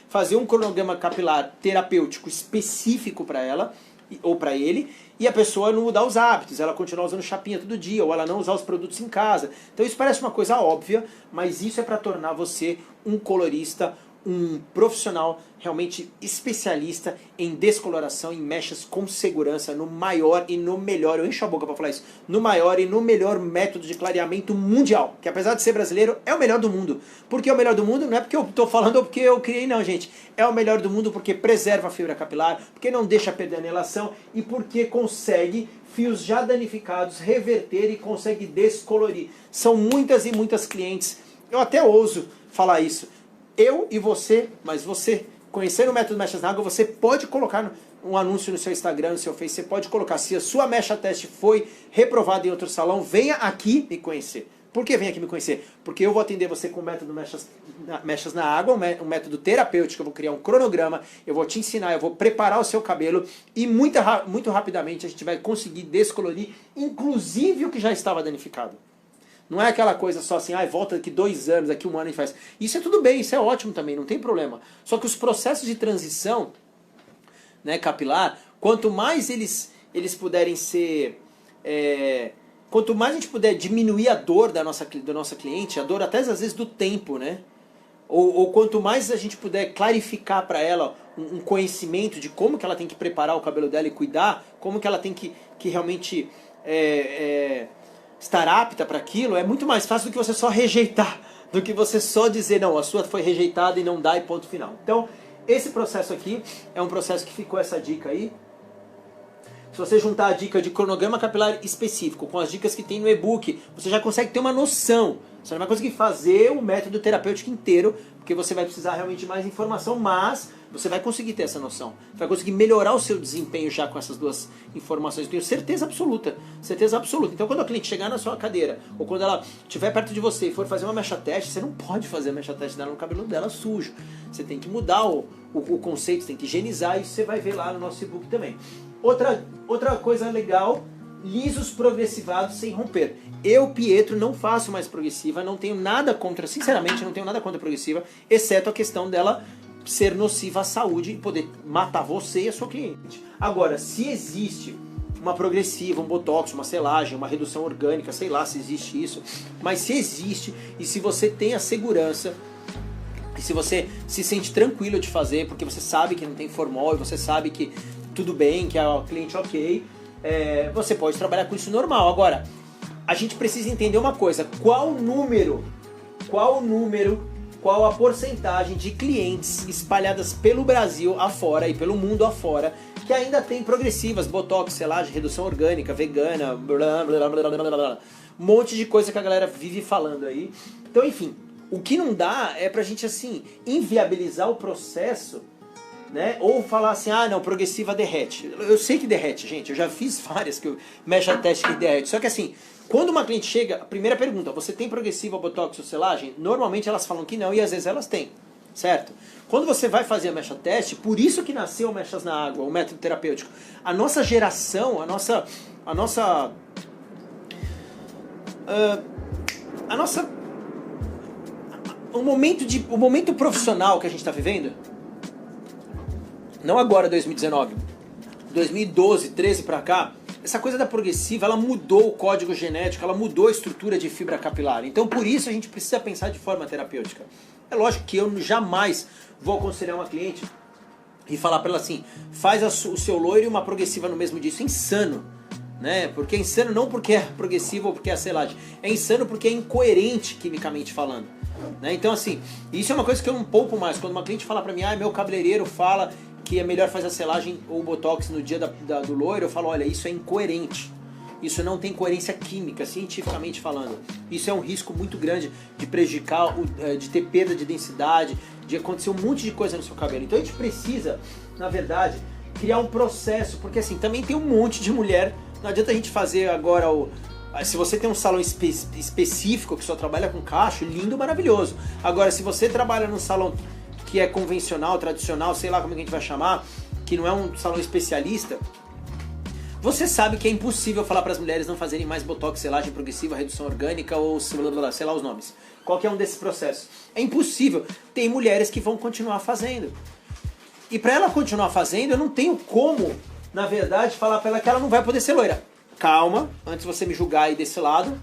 Speaker 1: fazer um cronograma capilar terapêutico específico para ela ou para ele, e a pessoa não mudar os hábitos, ela continuar usando chapinha todo dia, ou ela não usar os produtos em casa. Então isso parece uma coisa óbvia, mas isso é para tornar você um colorista, um profissional realmente especialista em descoloração, em mechas com segurança, no maior e no melhor, eu encho a boca para falar isso, no maior e no melhor método de clareamento mundial, que apesar de ser brasileiro, é o melhor do mundo. Por que é o melhor do mundo? Não é porque eu estou falando ou porque eu criei, não, gente. É o melhor do mundo porque preserva a fibra capilar, porque não deixa perder a anelação e porque consegue fios já danificados reverter e consegue descolorir. São muitas e muitas clientes, eu até ouso falar isso. Eu e você, mas você, conhecendo o método Mechas na Água, você pode colocar um anúncio no seu Instagram, no seu Face, você pode colocar, se a sua mecha teste foi reprovada em outro salão, venha aqui me conhecer. Por que venha aqui me conhecer? Porque eu vou atender você com o método Mechas na Água, um método terapêutico, eu vou criar um cronograma, eu vou te ensinar, eu vou preparar o seu cabelo e muito rapidamente a gente vai conseguir descolorir, inclusive o que já estava danificado. Não é aquela coisa só assim, volta daqui 2 anos, daqui 1 ano a gente faz. Isso é tudo bem, isso é ótimo também, não tem problema. Só que os processos de transição, né, capilar, quanto mais eles puderem ser... quanto mais a gente puder diminuir a dor da nossa cliente, a dor até às vezes do tempo, né? Ou quanto mais a gente puder clarificar para ela um conhecimento de como que ela tem que preparar o cabelo dela e cuidar, como que ela tem que realmente... estar apta para aquilo, é muito mais fácil do que você só rejeitar, do que você só dizer, não, a sua foi rejeitada e não dá e ponto final. Então, esse processo aqui é um processo que ficou essa dica aí. Se você juntar a dica de cronograma capilar específico com as dicas que tem no e-book, você já consegue ter uma noção. Você não vai conseguir fazer o método terapêutico inteiro, porque você vai precisar realmente de mais informação, mas você vai conseguir ter essa noção. Você vai conseguir melhorar o seu desempenho já com essas 2 informações. Eu tenho certeza absoluta. Certeza absoluta. Então quando a cliente chegar na sua cadeira, ou quando ela estiver perto de você e for fazer uma mecha teste, você não pode fazer a mecha teste dela no cabelo dela sujo. Você tem que mudar o conceito, você tem que higienizar, e isso você vai ver lá no nosso e-book também. Outra coisa legal, lisos progressivados sem romper. Eu, Pietro, não faço mais progressiva, não tenho nada contra, sinceramente, não tenho nada contra a progressiva, exceto a questão dela ser nociva à saúde e poder matar você e a sua cliente. Agora, se existe uma progressiva, um botox, uma selagem, uma redução orgânica, sei lá se existe isso, mas se existe e se você tem a segurança, e se você se sente tranquilo de fazer, porque você sabe que não tem formol e você sabe que tudo bem, que a cliente ok, você pode trabalhar com isso normal. Agora, a gente precisa entender uma coisa, qual a porcentagem de clientes espalhadas pelo Brasil afora e pelo mundo afora que ainda tem progressivas, botox, selagem, redução orgânica, vegana, blá, blá, blá, blá, blá, blá, um monte de coisa que a galera vive falando aí. Então, enfim, o que não dá é pra gente, assim, inviabilizar o processo, né? Ou falar assim, não, progressiva derrete. Eu sei que derrete, gente, eu já fiz várias que eu mexo a teste que derrete. Só que assim, quando uma cliente chega, a primeira pergunta, você tem progressiva, botox ou selagem? Normalmente elas falam que não e às vezes elas têm, certo? Quando você vai fazer a mecha teste, por isso que nasceu o Mechas na Água, o método terapêutico. A nossa geração, o momento profissional que a gente está vivendo, não agora 2019, 2012, 13 para cá, essa coisa da progressiva, ela mudou o código genético, ela mudou a estrutura de fibra capilar. Então por isso a gente precisa pensar de forma terapêutica. É lógico que eu jamais vou aconselhar uma cliente e falar para ela assim, faz o seu loiro e uma progressiva no mesmo dia. Isso é insano, né? Porque é insano não porque é progressiva ou porque é a selagem, é insano porque é incoerente quimicamente falando. Né? Então assim, isso é uma coisa que eu não poupo mais. Quando uma cliente fala pra mim, meu cabeleireiro fala que é melhor fazer a selagem ou o botox no dia do loiro, eu falo, olha, isso é incoerente. Isso não tem coerência química, cientificamente falando. Isso é um risco muito grande de prejudicar, de ter perda de densidade, de acontecer um monte de coisa no seu cabelo. Então a gente precisa, na verdade, criar um processo, porque assim, também tem um monte de mulher, não adianta a gente fazer agora se você tem um salão específico que só trabalha com cacho, lindo, maravilhoso. Agora, se você trabalha num salão que é convencional, tradicional, sei lá como é que a gente vai chamar, que não é um salão especialista, você sabe que é impossível falar para as mulheres não fazerem mais botox, selagem progressiva, redução orgânica ou sei lá os nomes. Qualquer um desses processos. É impossível. Tem mulheres que vão continuar fazendo. E para ela continuar fazendo, eu não tenho como, na verdade, falar para ela que ela não vai poder ser loira. Calma, antes de você me julgar aí desse lado.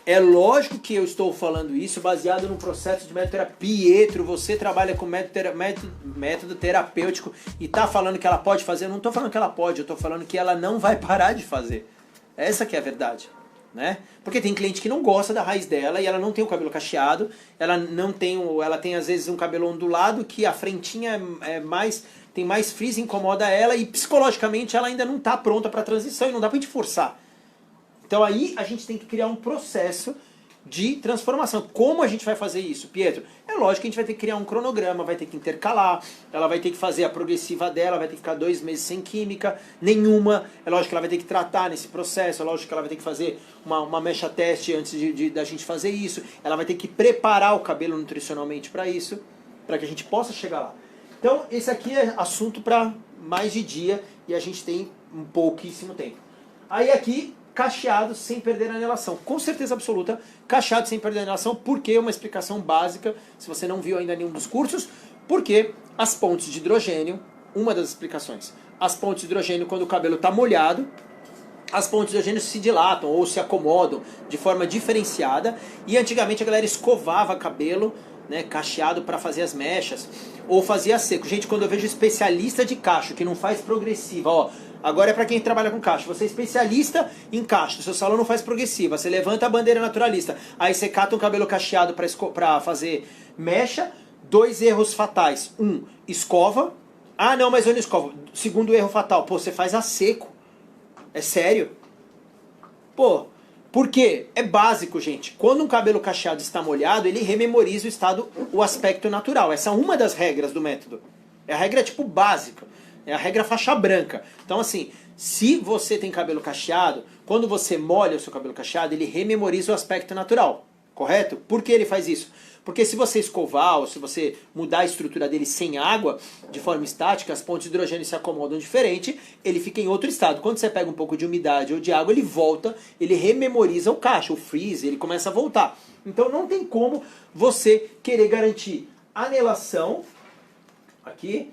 Speaker 1: É lógico que eu estou falando isso baseado no processo de metoterapia. Pietro, você trabalha com método terapêutico e tá falando que ela pode fazer. Eu não tô falando que ela pode, eu tô falando que ela não vai parar de fazer. Essa que é a verdade, né? Porque tem cliente que não gosta da raiz dela e ela não tem o cabelo cacheado, ela tem às vezes um cabelo ondulado que a frentinha tem mais frizz, incomoda ela e psicologicamente ela ainda não tá pronta para transição e não dá pra gente forçar. Então aí a gente tem que criar um processo de transformação. Como a gente vai fazer isso, Pietro? É lógico que a gente vai ter que criar um cronograma, vai ter que intercalar, ela vai ter que fazer a progressiva dela, vai ter que ficar 2 meses sem química nenhuma, é lógico que ela vai ter que tratar nesse processo, é lógico que ela vai ter que fazer uma mecha teste antes da gente fazer isso, ela vai ter que preparar o cabelo nutricionalmente para isso, para que a gente possa chegar lá. Então esse aqui é assunto para mais de dia e a gente tem um pouquíssimo tempo. Aí aqui, cacheado sem perder a anelação. Com certeza absoluta, cacheado sem perder a anelação. Por quê? Uma explicação básica, se você não viu ainda nenhum dos cursos. Porque as pontes de hidrogênio, uma das explicações, as pontes de hidrogênio quando o cabelo está molhado, as pontes de hidrogênio se dilatam ou se acomodam de forma diferenciada. E antigamente a galera escovava cabelo, né, cacheado para fazer as mechas, ou fazia seco. Gente, quando eu vejo especialista de cacho que não faz progressiva, ó, agora é para quem trabalha com cacho. Você é especialista em cacho, seu salão não faz progressiva, você levanta a bandeira naturalista, aí você cata um cabelo cacheado para fazer mecha, 2 erros fatais. 1, escova. Ah, não, mas eu não escovo. Segundo erro fatal, pô, você faz a seco. É sério? Pô, por quê? É básico, gente. Quando um cabelo cacheado está molhado, ele rememoriza o aspecto natural. Essa é uma das regras do método. É a regra tipo básica. É a regra faixa branca. Então assim, se você tem cabelo cacheado, quando você molha o seu cabelo cacheado, ele rememoriza o aspecto natural. Correto? Por que ele faz isso? Porque se você escovar ou se você mudar a estrutura dele sem água, de forma estática, as pontes de hidrogênio se acomodam diferente, ele fica em outro estado. Quando você pega um pouco de umidade ou de água, ele volta, ele rememoriza o cacho, o frizz, ele começa a voltar. Então não tem como você querer garantir anelação aqui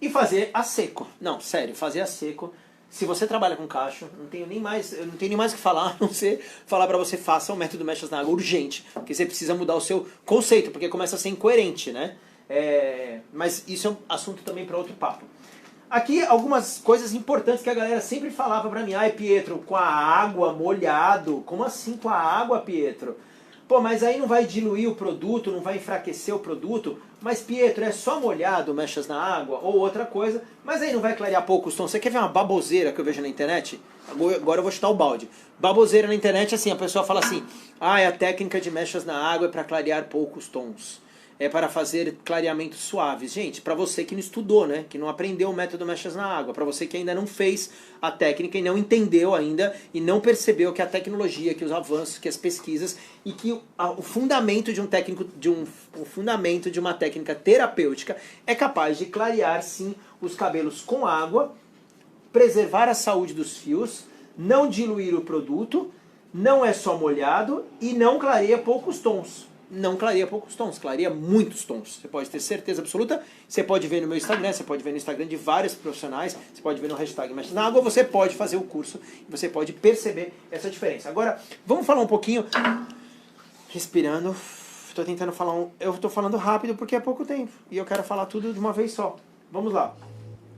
Speaker 1: e fazer a seco. Não, sério, fazer a seco. Se você trabalha com cacho, eu não tenho nem mais o que falar, a não ser falar para você faça o método mechas na água urgente, porque você precisa mudar o seu conceito, porque começa a ser incoerente, né? Mas isso é um assunto também para outro papo. Aqui algumas coisas importantes que a galera sempre falava para mim. Ai, Pietro, com a água molhado. Como assim com a água, Pietro? Pô, mas aí não vai diluir o produto, não vai enfraquecer o produto. Mas, Pietro, é só molhado mechas na água ou outra coisa, mas aí não vai clarear pouco os tons. Você quer ver uma baboseira que eu vejo na internet? Agora eu vou chutar o balde. Baboseira na internet, assim, a pessoa fala assim, ah, a técnica de mechas na água é para clarear poucos tons. É para fazer clareamentos suaves. Gente, para você que não estudou, né? Que não aprendeu o método mechas na água, para você que ainda não fez a técnica e não entendeu ainda e não percebeu que a tecnologia, que os avanços, que as pesquisas e que o fundamento de o fundamento de uma técnica terapêutica é capaz de clarear sim os cabelos com água, preservar a saúde dos fios, não diluir o produto, não é só molhado e não clareia poucos tons. Não clareia poucos tons, clareia muitos tons. Você pode ter certeza absoluta. Você pode ver no meu Instagram, você pode ver no Instagram de vários profissionais, você pode ver no hashtag Mechas na Água, você pode fazer o curso e você pode perceber essa diferença. Agora, vamos falar um pouquinho, respirando. Estou tentando falar, eu estou falando rápido porque é pouco tempo e eu quero falar tudo de uma vez só. Vamos lá.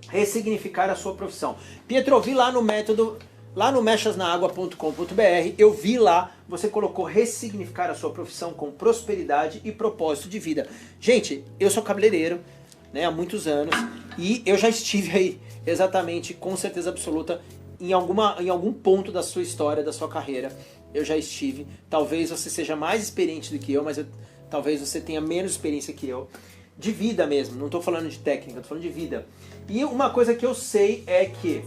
Speaker 1: Ressignificar a sua profissão. Pietro, eu vi lá no método, lá no mechasnaagua.com.br, eu vi lá, você colocou ressignificar a sua profissão com prosperidade e propósito de vida. Gente, eu sou cabeleireiro, né, há muitos anos, e eu já estive aí, exatamente, com certeza absoluta, em algum ponto da sua história, da sua carreira, eu já estive. Talvez você seja mais experiente do que eu, mas talvez você tenha menos experiência que eu. De vida mesmo, não estou falando de técnica, estou falando de vida. E uma coisa que eu sei é que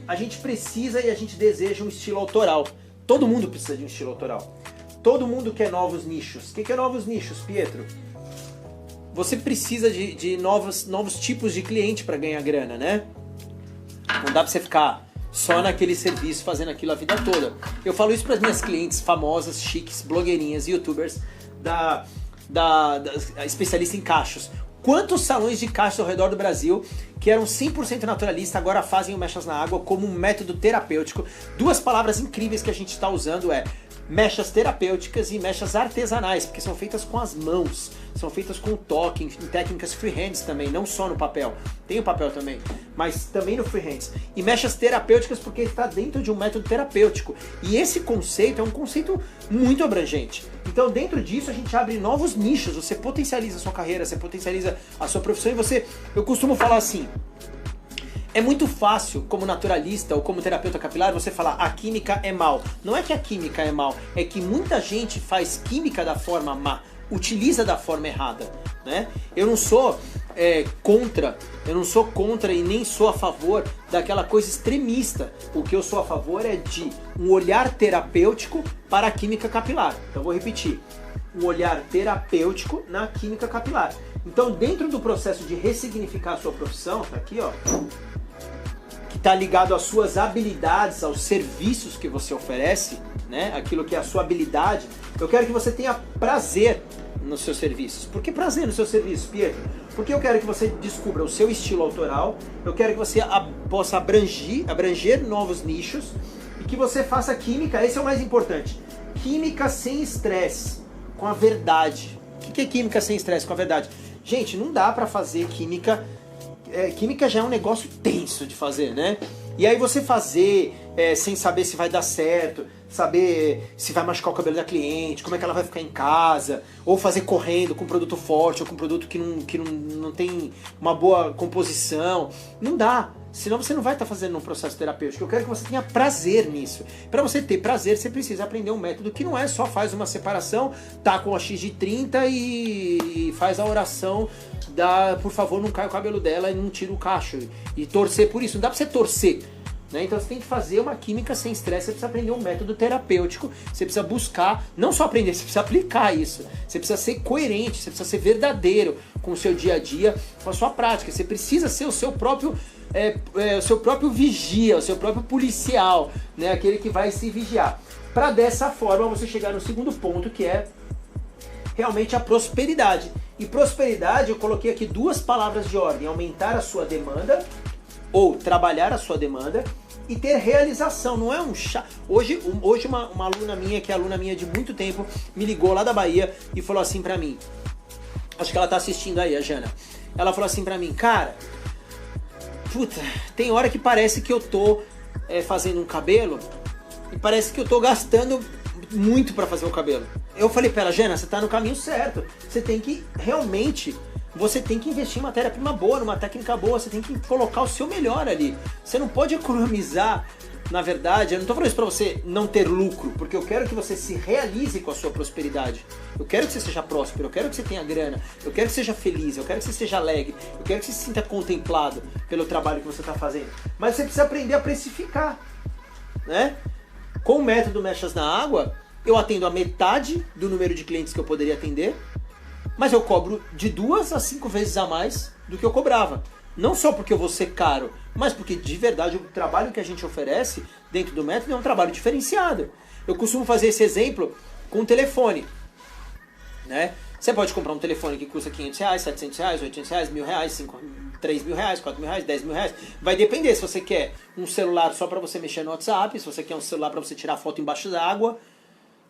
Speaker 1: a gente precisa e a gente deseja um estilo autoral. Todo mundo precisa de um estilo autoral. Todo mundo quer novos nichos. O que é novos nichos, Pietro? Você precisa de novos tipos de cliente para ganhar grana, né? Não dá para você ficar só naquele serviço fazendo aquilo a vida toda. Eu falo isso para as minhas clientes famosas, chiques, blogueirinhas, youtubers, da especialista em cachos. Quantos salões de cachos ao redor do Brasil que eram 100% naturalistas agora fazem o Mechas na Água como um método terapêutico? Duas palavras incríveis que a gente está usando é mechas terapêuticas e mechas artesanais, porque são feitas com as mãos, são feitas com toque, em técnicas freehands também, não só no papel, tem o papel também, mas também no freehands. E mechas terapêuticas porque está dentro de um método terapêutico. E esse conceito é um conceito muito abrangente. Então dentro disso a gente abre novos nichos, você potencializa a sua carreira, você potencializa a sua profissão e eu costumo falar assim, é muito fácil, como naturalista ou como terapeuta capilar, você falar a química é mal. Não é que a química é mal, é que muita gente faz química da forma má, utiliza da forma errada, né? Eu não sou contra e nem sou a favor daquela coisa extremista. O que eu sou a favor é de um olhar terapêutico para a química capilar. Então vou repetir, um olhar terapêutico na química capilar. Então dentro do processo de ressignificar a sua profissão, tá aqui ó, que está ligado às suas habilidades, aos serviços que você oferece, né? Aquilo que é a sua habilidade, eu quero que você tenha prazer nos seus serviços. Por que prazer nos seus serviços, Pietro? Porque eu quero que você descubra o seu estilo autoral, eu quero que você possa abranger novos nichos e que você faça química, esse é o mais importante, química sem estresse, com a verdade. O que é química sem estresse, com a verdade? Gente, não dá pra fazer química, química já é um negócio tenso de fazer, né? E aí você fazer sem saber se vai dar certo, saber se vai machucar o cabelo da cliente, como é que ela vai ficar em casa, ou fazer correndo com produto forte, ou com produto que não tem uma boa composição, não dá. Senão você não vai estar fazendo um processo terapêutico. Eu quero que você tenha prazer nisso. Para você ter prazer, você precisa aprender um método que não é só faz uma separação, tá com a X de 30 e faz a oração por favor, não cai o cabelo dela e não tira o cacho. E torcer por isso. Não dá pra você torcer, né? Então você tem que fazer uma química sem estresse, você precisa aprender um método terapêutico, você precisa buscar, não só aprender, você precisa aplicar isso. Você precisa ser coerente, você precisa ser verdadeiro com o seu dia a dia, com a sua prática. Você precisa ser o seu próprio vigia, o seu próprio policial, né? Aquele que vai se vigiar. Para dessa forma você chegar no segundo ponto, que é realmente a prosperidade. E prosperidade, eu coloquei aqui duas palavras de ordem: aumentar a sua demanda, ou trabalhar a sua demanda, e ter realização. Não é um chá. Hoje uma aluna minha, que é aluna minha de muito tempo, me ligou lá da Bahia e falou assim pra mim, acho que ela tá assistindo aí, a Jana. Ela falou assim pra mim, cara, puta, tem hora que parece que eu tô fazendo um cabelo e parece que eu tô gastando muito pra fazer o cabelo. Eu falei pra ela, Jana, você tá no caminho certo. Você tem que realmente, você tem que investir em matéria-prima boa, numa técnica boa, você tem que colocar o seu melhor ali. Você não pode economizar, na verdade, eu não tô falando isso pra você não ter lucro, porque eu quero que você se realize com a sua prosperidade. Eu quero que você seja próspero, eu quero que você tenha grana, eu quero que você seja feliz, eu quero que você seja alegre, eu quero que você se sinta contemplado pelo trabalho que você tá fazendo. Mas você precisa aprender a precificar, né? Com o método Mechas na Água, eu atendo a metade do número de clientes que eu poderia atender, mas eu cobro de 2 a 5 vezes a mais do que eu cobrava. Não só porque eu vou ser caro, mas porque de verdade o trabalho que a gente oferece dentro do método é um trabalho diferenciado. Eu costumo fazer esse exemplo com o telefone, né? Você pode comprar um telefone que custa R$500, R$700, R$800, R$1.000, R$3.000, R$4.000, R$10.000. Vai depender se você quer um celular só para você mexer no WhatsApp, se você quer um celular para você tirar foto embaixo d'água.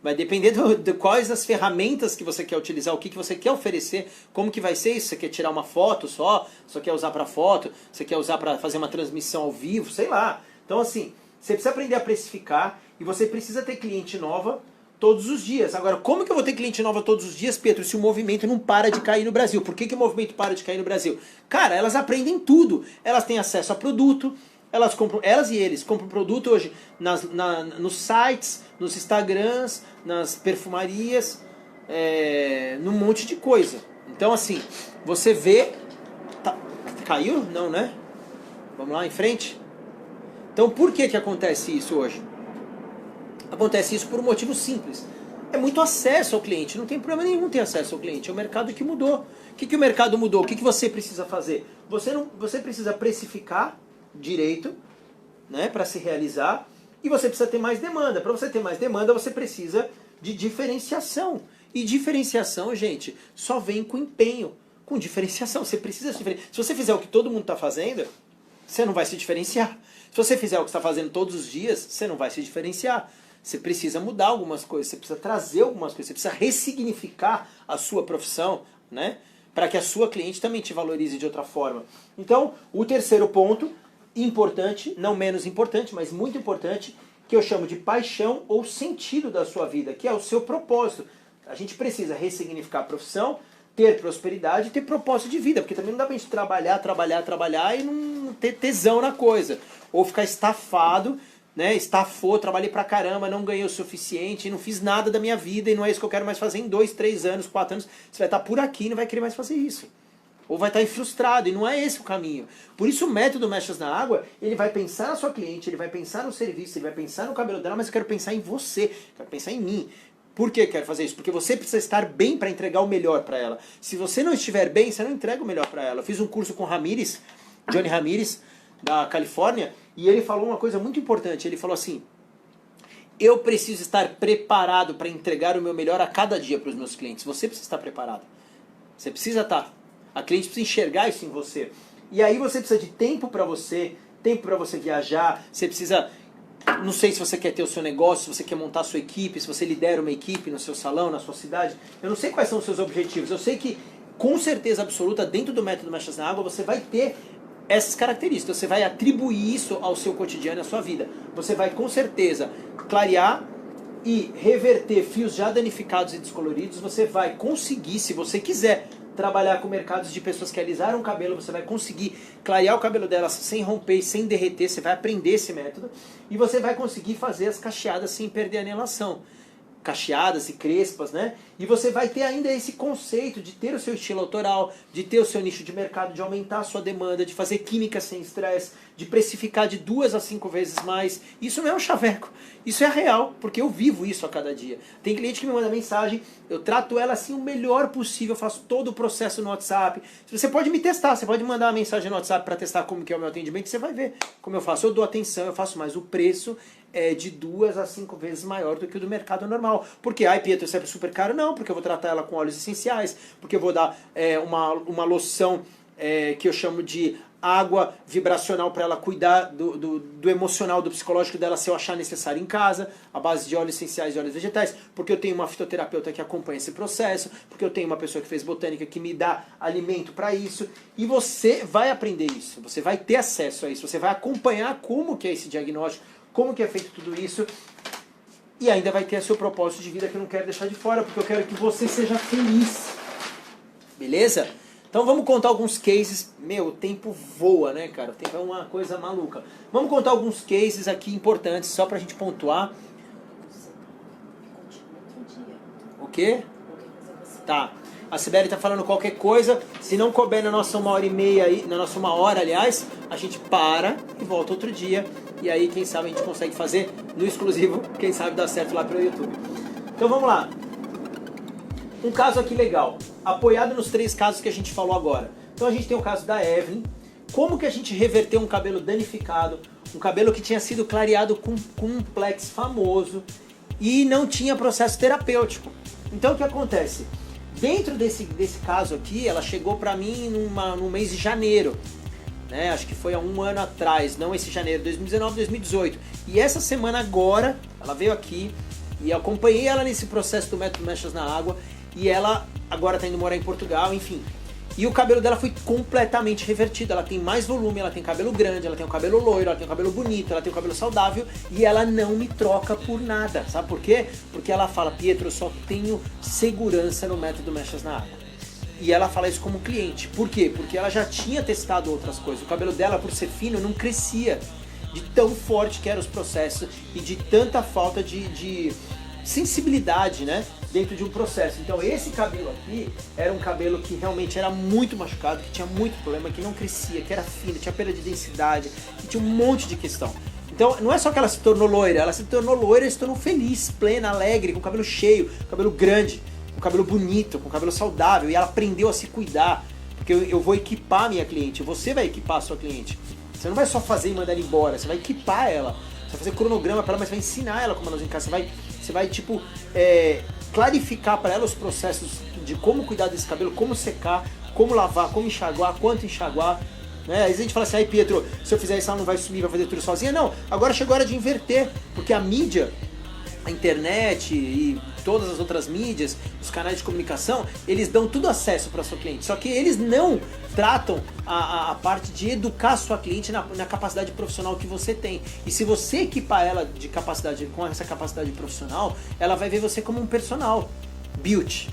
Speaker 1: Vai depender de quais as ferramentas que você quer utilizar, o que você quer oferecer, como que vai ser isso. Você quer tirar uma foto só quer usar para foto, você quer usar para fazer uma transmissão ao vivo, sei lá. Então assim, você precisa aprender a precificar e você precisa ter cliente nova todos os dias. Agora, como que eu vou ter cliente nova todos os dias, Pedro, se o movimento não para de cair no Brasil? Por que o movimento para de cair no Brasil? Cara, elas aprendem tudo. Elas têm acesso a produto, elas e eles compram produto hoje nos sites, nos Instagrams, nas perfumarias, num monte de coisa. Então assim, você vê... Caiu? Não, né? Vamos lá, em frente? Então por que acontece isso hoje? Acontece isso por um motivo simples. É muito acesso ao cliente. Não tem problema nenhum ter acesso ao cliente. É o mercado que mudou. O que o mercado mudou? O que você precisa fazer? Você precisa precificar direito, né, para se realizar, e você precisa ter mais demanda. Para você ter mais demanda, você precisa de diferenciação. E diferenciação, gente, só vem com empenho, com diferenciação. Você precisa se diferenciar. Se você fizer o que todo mundo está fazendo, você não vai se diferenciar. Se você fizer o que está fazendo todos os dias, você não vai se diferenciar. Você precisa mudar algumas coisas, você precisa trazer algumas coisas, você precisa ressignificar a sua profissão, né? Para que a sua cliente também te valorize de outra forma. Então, o terceiro ponto, importante, não menos importante, mas muito importante, que eu chamo de paixão ou sentido da sua vida, que é o seu propósito. A gente precisa ressignificar a profissão, ter prosperidade e ter propósito de vida, porque também não dá pra gente trabalhar e não ter tesão na coisa. Ou ficar estafado, né? Estafou, trabalhei pra caramba, não ganhei o suficiente, não fiz nada da minha vida e não é isso que eu quero mais fazer em 2, 3 anos, 4 anos. Você vai estar por aqui e não vai querer mais fazer isso. Ou vai estar frustrado, e não é esse o caminho. Por isso o método Mechas na Água, ele vai pensar na sua cliente, ele vai pensar no serviço, ele vai pensar no cabelo dela, mas eu quero pensar em você, quero pensar em mim. Por que eu quero fazer isso? Porque você precisa estar bem para entregar o melhor para ela. Se você não estiver bem, você não entrega o melhor para ela. Eu fiz um curso com o Ramírez, Johnny Ramírez, da Califórnia, e ele falou uma coisa muito importante. Ele falou assim: eu preciso estar preparado para entregar o meu melhor a cada dia para os meus clientes. Você precisa estar preparado. Você precisa estar. A cliente precisa enxergar isso em você. E aí você precisa de tempo para você viajar, você precisa... Não sei se você quer ter o seu negócio, se você quer montar a sua equipe, se você lidera uma equipe no seu salão, na sua cidade. Eu não sei quais são os seus objetivos. Eu sei que, com certeza absoluta, dentro do método Mechas na Água, você vai ter essas características. Você vai atribuir isso ao seu cotidiano e à sua vida. Você vai, com certeza, clarear e reverter fios já danificados e descoloridos. Você vai conseguir, se você quiser, trabalhar com mercados de pessoas que alisaram o cabelo, você vai conseguir clarear o cabelo delas sem romper e sem derreter, você vai aprender esse método e você vai conseguir fazer as cacheadas sem perder a anelação. Cacheadas e crespas, né? E você vai ter ainda esse conceito de ter o seu estilo autoral, de ter o seu nicho de mercado, de aumentar a sua demanda, de fazer química sem estresse, de precificar de 2 a 5 vezes mais. Isso não é um chaveco, isso é real, porque eu vivo isso a cada dia. Tem cliente que me manda mensagem, eu trato ela assim o melhor possível, eu faço todo o processo no WhatsApp. Você pode me testar, você pode mandar uma mensagem no WhatsApp para testar como que é o meu atendimento, você vai ver como eu faço. Eu dou atenção, eu faço mais. O preço é de 2 a 5 vezes maior do que o do mercado normal. Por quê? Ai, Pietro, isso é super caro? Não, porque eu vou tratar ela com óleos essenciais, porque eu vou dar uma loção que eu chamo de água vibracional para ela cuidar do emocional, do psicológico dela, se eu achar necessário em casa, a base de óleos essenciais e óleos vegetais, porque eu tenho uma fitoterapeuta que acompanha esse processo, porque eu tenho uma pessoa que fez botânica que me dá alimento para isso, e você vai aprender isso, você vai ter acesso a isso, você vai acompanhar como que é esse diagnóstico, como que é feito tudo isso, e ainda vai ter seu propósito de vida que eu não quero deixar de fora, porque eu quero que você seja feliz. Beleza? Então vamos contar alguns cases. Meu, o tempo voa, né, cara? O tempo é uma coisa maluca. Vamos contar alguns cases aqui importantes, só pra gente pontuar. O quê? Tá. A Sibeli tá falando qualquer coisa. Se não couber na nossa 1h30 aí, na nossa 1 hora, aliás, a gente para e volta outro dia. E aí, quem sabe, a gente consegue fazer no exclusivo. Quem sabe dá certo lá pelo YouTube. Então vamos lá. Um caso aqui legal, apoiado nos 3 casos que a gente falou agora. Então a gente tem o caso da Evelyn. Como que a gente reverteu um cabelo danificado, um cabelo que tinha sido clareado com um plex famoso e não tinha processo terapêutico. Então o que acontece? Dentro desse caso aqui, ela chegou pra mim no mês de janeiro. Né? Acho que foi há 1 ano atrás, não esse janeiro, 2019, 2018. E essa semana agora, ela veio aqui e eu acompanhei ela nesse processo do método Mechas na Água. E ela agora está indo morar em Portugal, enfim. E o cabelo dela foi completamente revertido. Ela tem mais volume, ela tem cabelo grande, ela tem o cabelo loiro, ela tem o cabelo bonito, ela tem o cabelo saudável. E ela não me troca por nada. Sabe por quê? Porque ela fala: Pietro, eu só tenho segurança no método Mechas na Água. E ela fala isso como cliente. Por quê? Porque ela já tinha testado outras coisas. O cabelo dela, por ser fino, não crescia. De tão forte que eram os processos e de tanta falta de sensibilidade, né, dentro de um processo. Então esse cabelo aqui era um cabelo que realmente era muito machucado, que tinha muito problema, que não crescia, que era fino, tinha perda de densidade, que tinha um monte de questão. Então não é só que ela se tornou loira, ela se tornou loira e se tornou feliz, plena, alegre, com cabelo cheio, cabelo grande, com cabelo bonito, com cabelo saudável, e ela aprendeu a se cuidar, porque eu vou equipar a minha cliente, você vai equipar a sua cliente. Você não vai só fazer e mandar ela embora, você vai equipar ela, você vai fazer cronograma para ela, mas você vai ensinar ela como ela usa em casa, você vai tipo, clarificar para ela os processos de como cuidar desse cabelo, como secar, como lavar, como enxaguar, quanto enxaguar. Né? Às vezes a gente fala assim: ai, Pietro, se eu fizer isso ela não vai sumir, vai fazer tudo sozinha. Não, agora chegou a hora de inverter, porque a mídia a internet e todas as outras mídias, os canais de comunicação, eles dão tudo acesso para sua cliente, só que eles não tratam a parte de educar a sua cliente na capacidade profissional que você tem. E se você equipar ela de capacidade, com essa capacidade profissional, ela vai ver você como um personal beauty,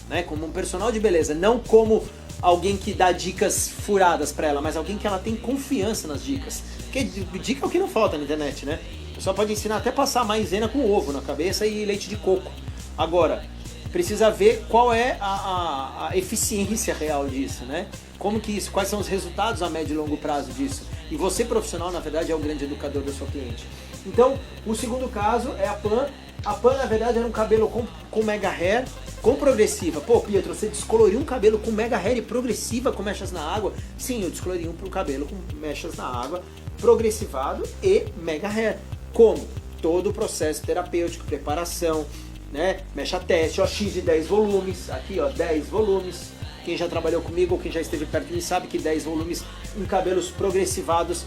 Speaker 1: né? Como um personal de beleza, não como alguém que dá dicas furadas para ela, mas alguém que ela tem confiança nas dicas. Porque dica é o que não falta na internet, né? O pessoal pode ensinar até passar maisena com ovo na cabeça e leite de coco. Agora, precisa ver qual é a eficiência real disso, né? Como que isso, quais são os resultados a médio e longo prazo disso. E você, profissional, na verdade, é o grande educador da sua cliente. Então, o segundo caso é a Pan. A Pan, na verdade, era um cabelo com mega hair, com progressiva. Pô, Pietro, você descoloriu um cabelo com mega hair e progressiva com mechas na água? Sim, eu descolori um cabelo com mechas na água, progressivado e mega hair. Como? Todo o processo terapêutico, preparação, né? Mecha teste, ó, X de 10 volumes, aqui ó, 10 volumes. Quem já trabalhou comigo ou quem já esteve perto de mim sabe que 10 volumes em cabelos progressivados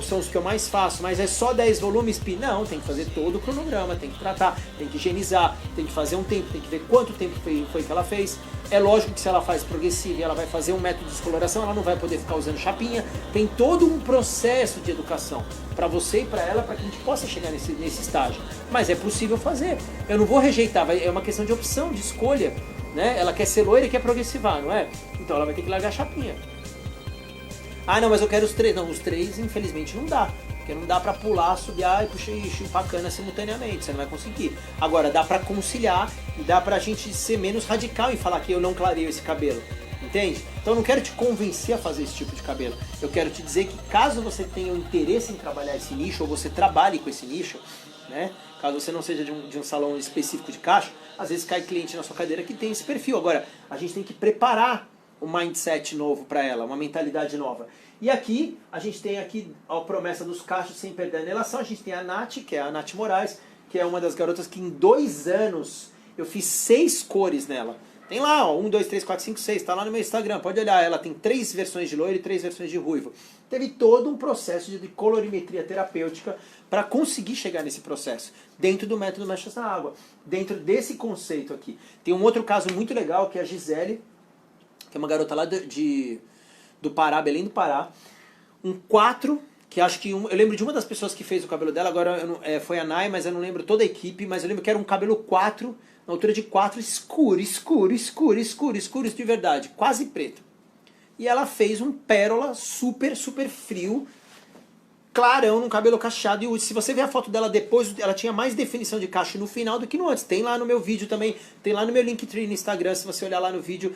Speaker 1: são os que eu mais faço, mas é só 10 volumes, Pi? Não, tem que fazer todo o cronograma, tem que tratar, tem que higienizar, tem que fazer um tempo, tem que ver quanto tempo foi que ela fez. É lógico que se ela faz progressiva e ela vai fazer um método de descoloração, ela não vai poder ficar usando chapinha. Tem todo um processo de educação para você e para ela, para que a gente possa chegar nesse estágio. Mas é possível fazer. Eu não vou rejeitar, é uma questão de opção, de escolha, né? Ela quer ser loira e quer progressivar, não é? Então ela vai ter que largar a chapinha. Ah, não, mas eu quero os 3. Não, os 3 infelizmente não dá. Porque não dá pra pular, subiar e chupar cana simultaneamente. Você não vai conseguir. Agora, dá pra conciliar e dá pra gente ser menos radical em falar que eu não clareio esse cabelo. Entende? Então eu não quero te convencer a fazer esse tipo de cabelo. Eu quero te dizer que caso você tenha um interesse em trabalhar esse nicho, ou você trabalhe com esse nicho, né? Caso você não seja de um salão específico de cacho, às vezes cai cliente na sua cadeira que tem esse perfil. Agora, a gente tem que preparar um mindset novo para ela, uma mentalidade nova. E aqui, a gente tem aqui a promessa dos cachos sem perder a anelação. A gente tem a Nath, que é a Nath Moraes, que é uma das garotas que em 2 anos eu fiz 6 cores nela. Tem lá, ó, 1, 2, 3, 4, 5, 6, tá lá no meu Instagram, pode olhar. Ela tem 3 versões de loiro e 3 versões de ruivo. Teve todo um processo de colorimetria terapêutica para conseguir chegar nesse processo, dentro do método Mechas na Água, dentro desse conceito aqui. Tem um outro caso muito legal, que é a Gisele, que é uma garota lá do Pará, Belém do Pará, um 4, que acho que eu lembro de uma das pessoas que fez o cabelo dela, agora foi a Nai, mas eu não lembro toda a equipe, mas eu lembro que era um cabelo 4, na altura de 4, escuro de verdade, quase preto. E ela fez um pérola super frio, clarão, num cabelo cacheado, e se você ver a foto dela depois, ela tinha mais definição de cacho no final do que no antes. Tem lá no meu vídeo também, tem lá no meu Linktree no Instagram, se você olhar lá no vídeo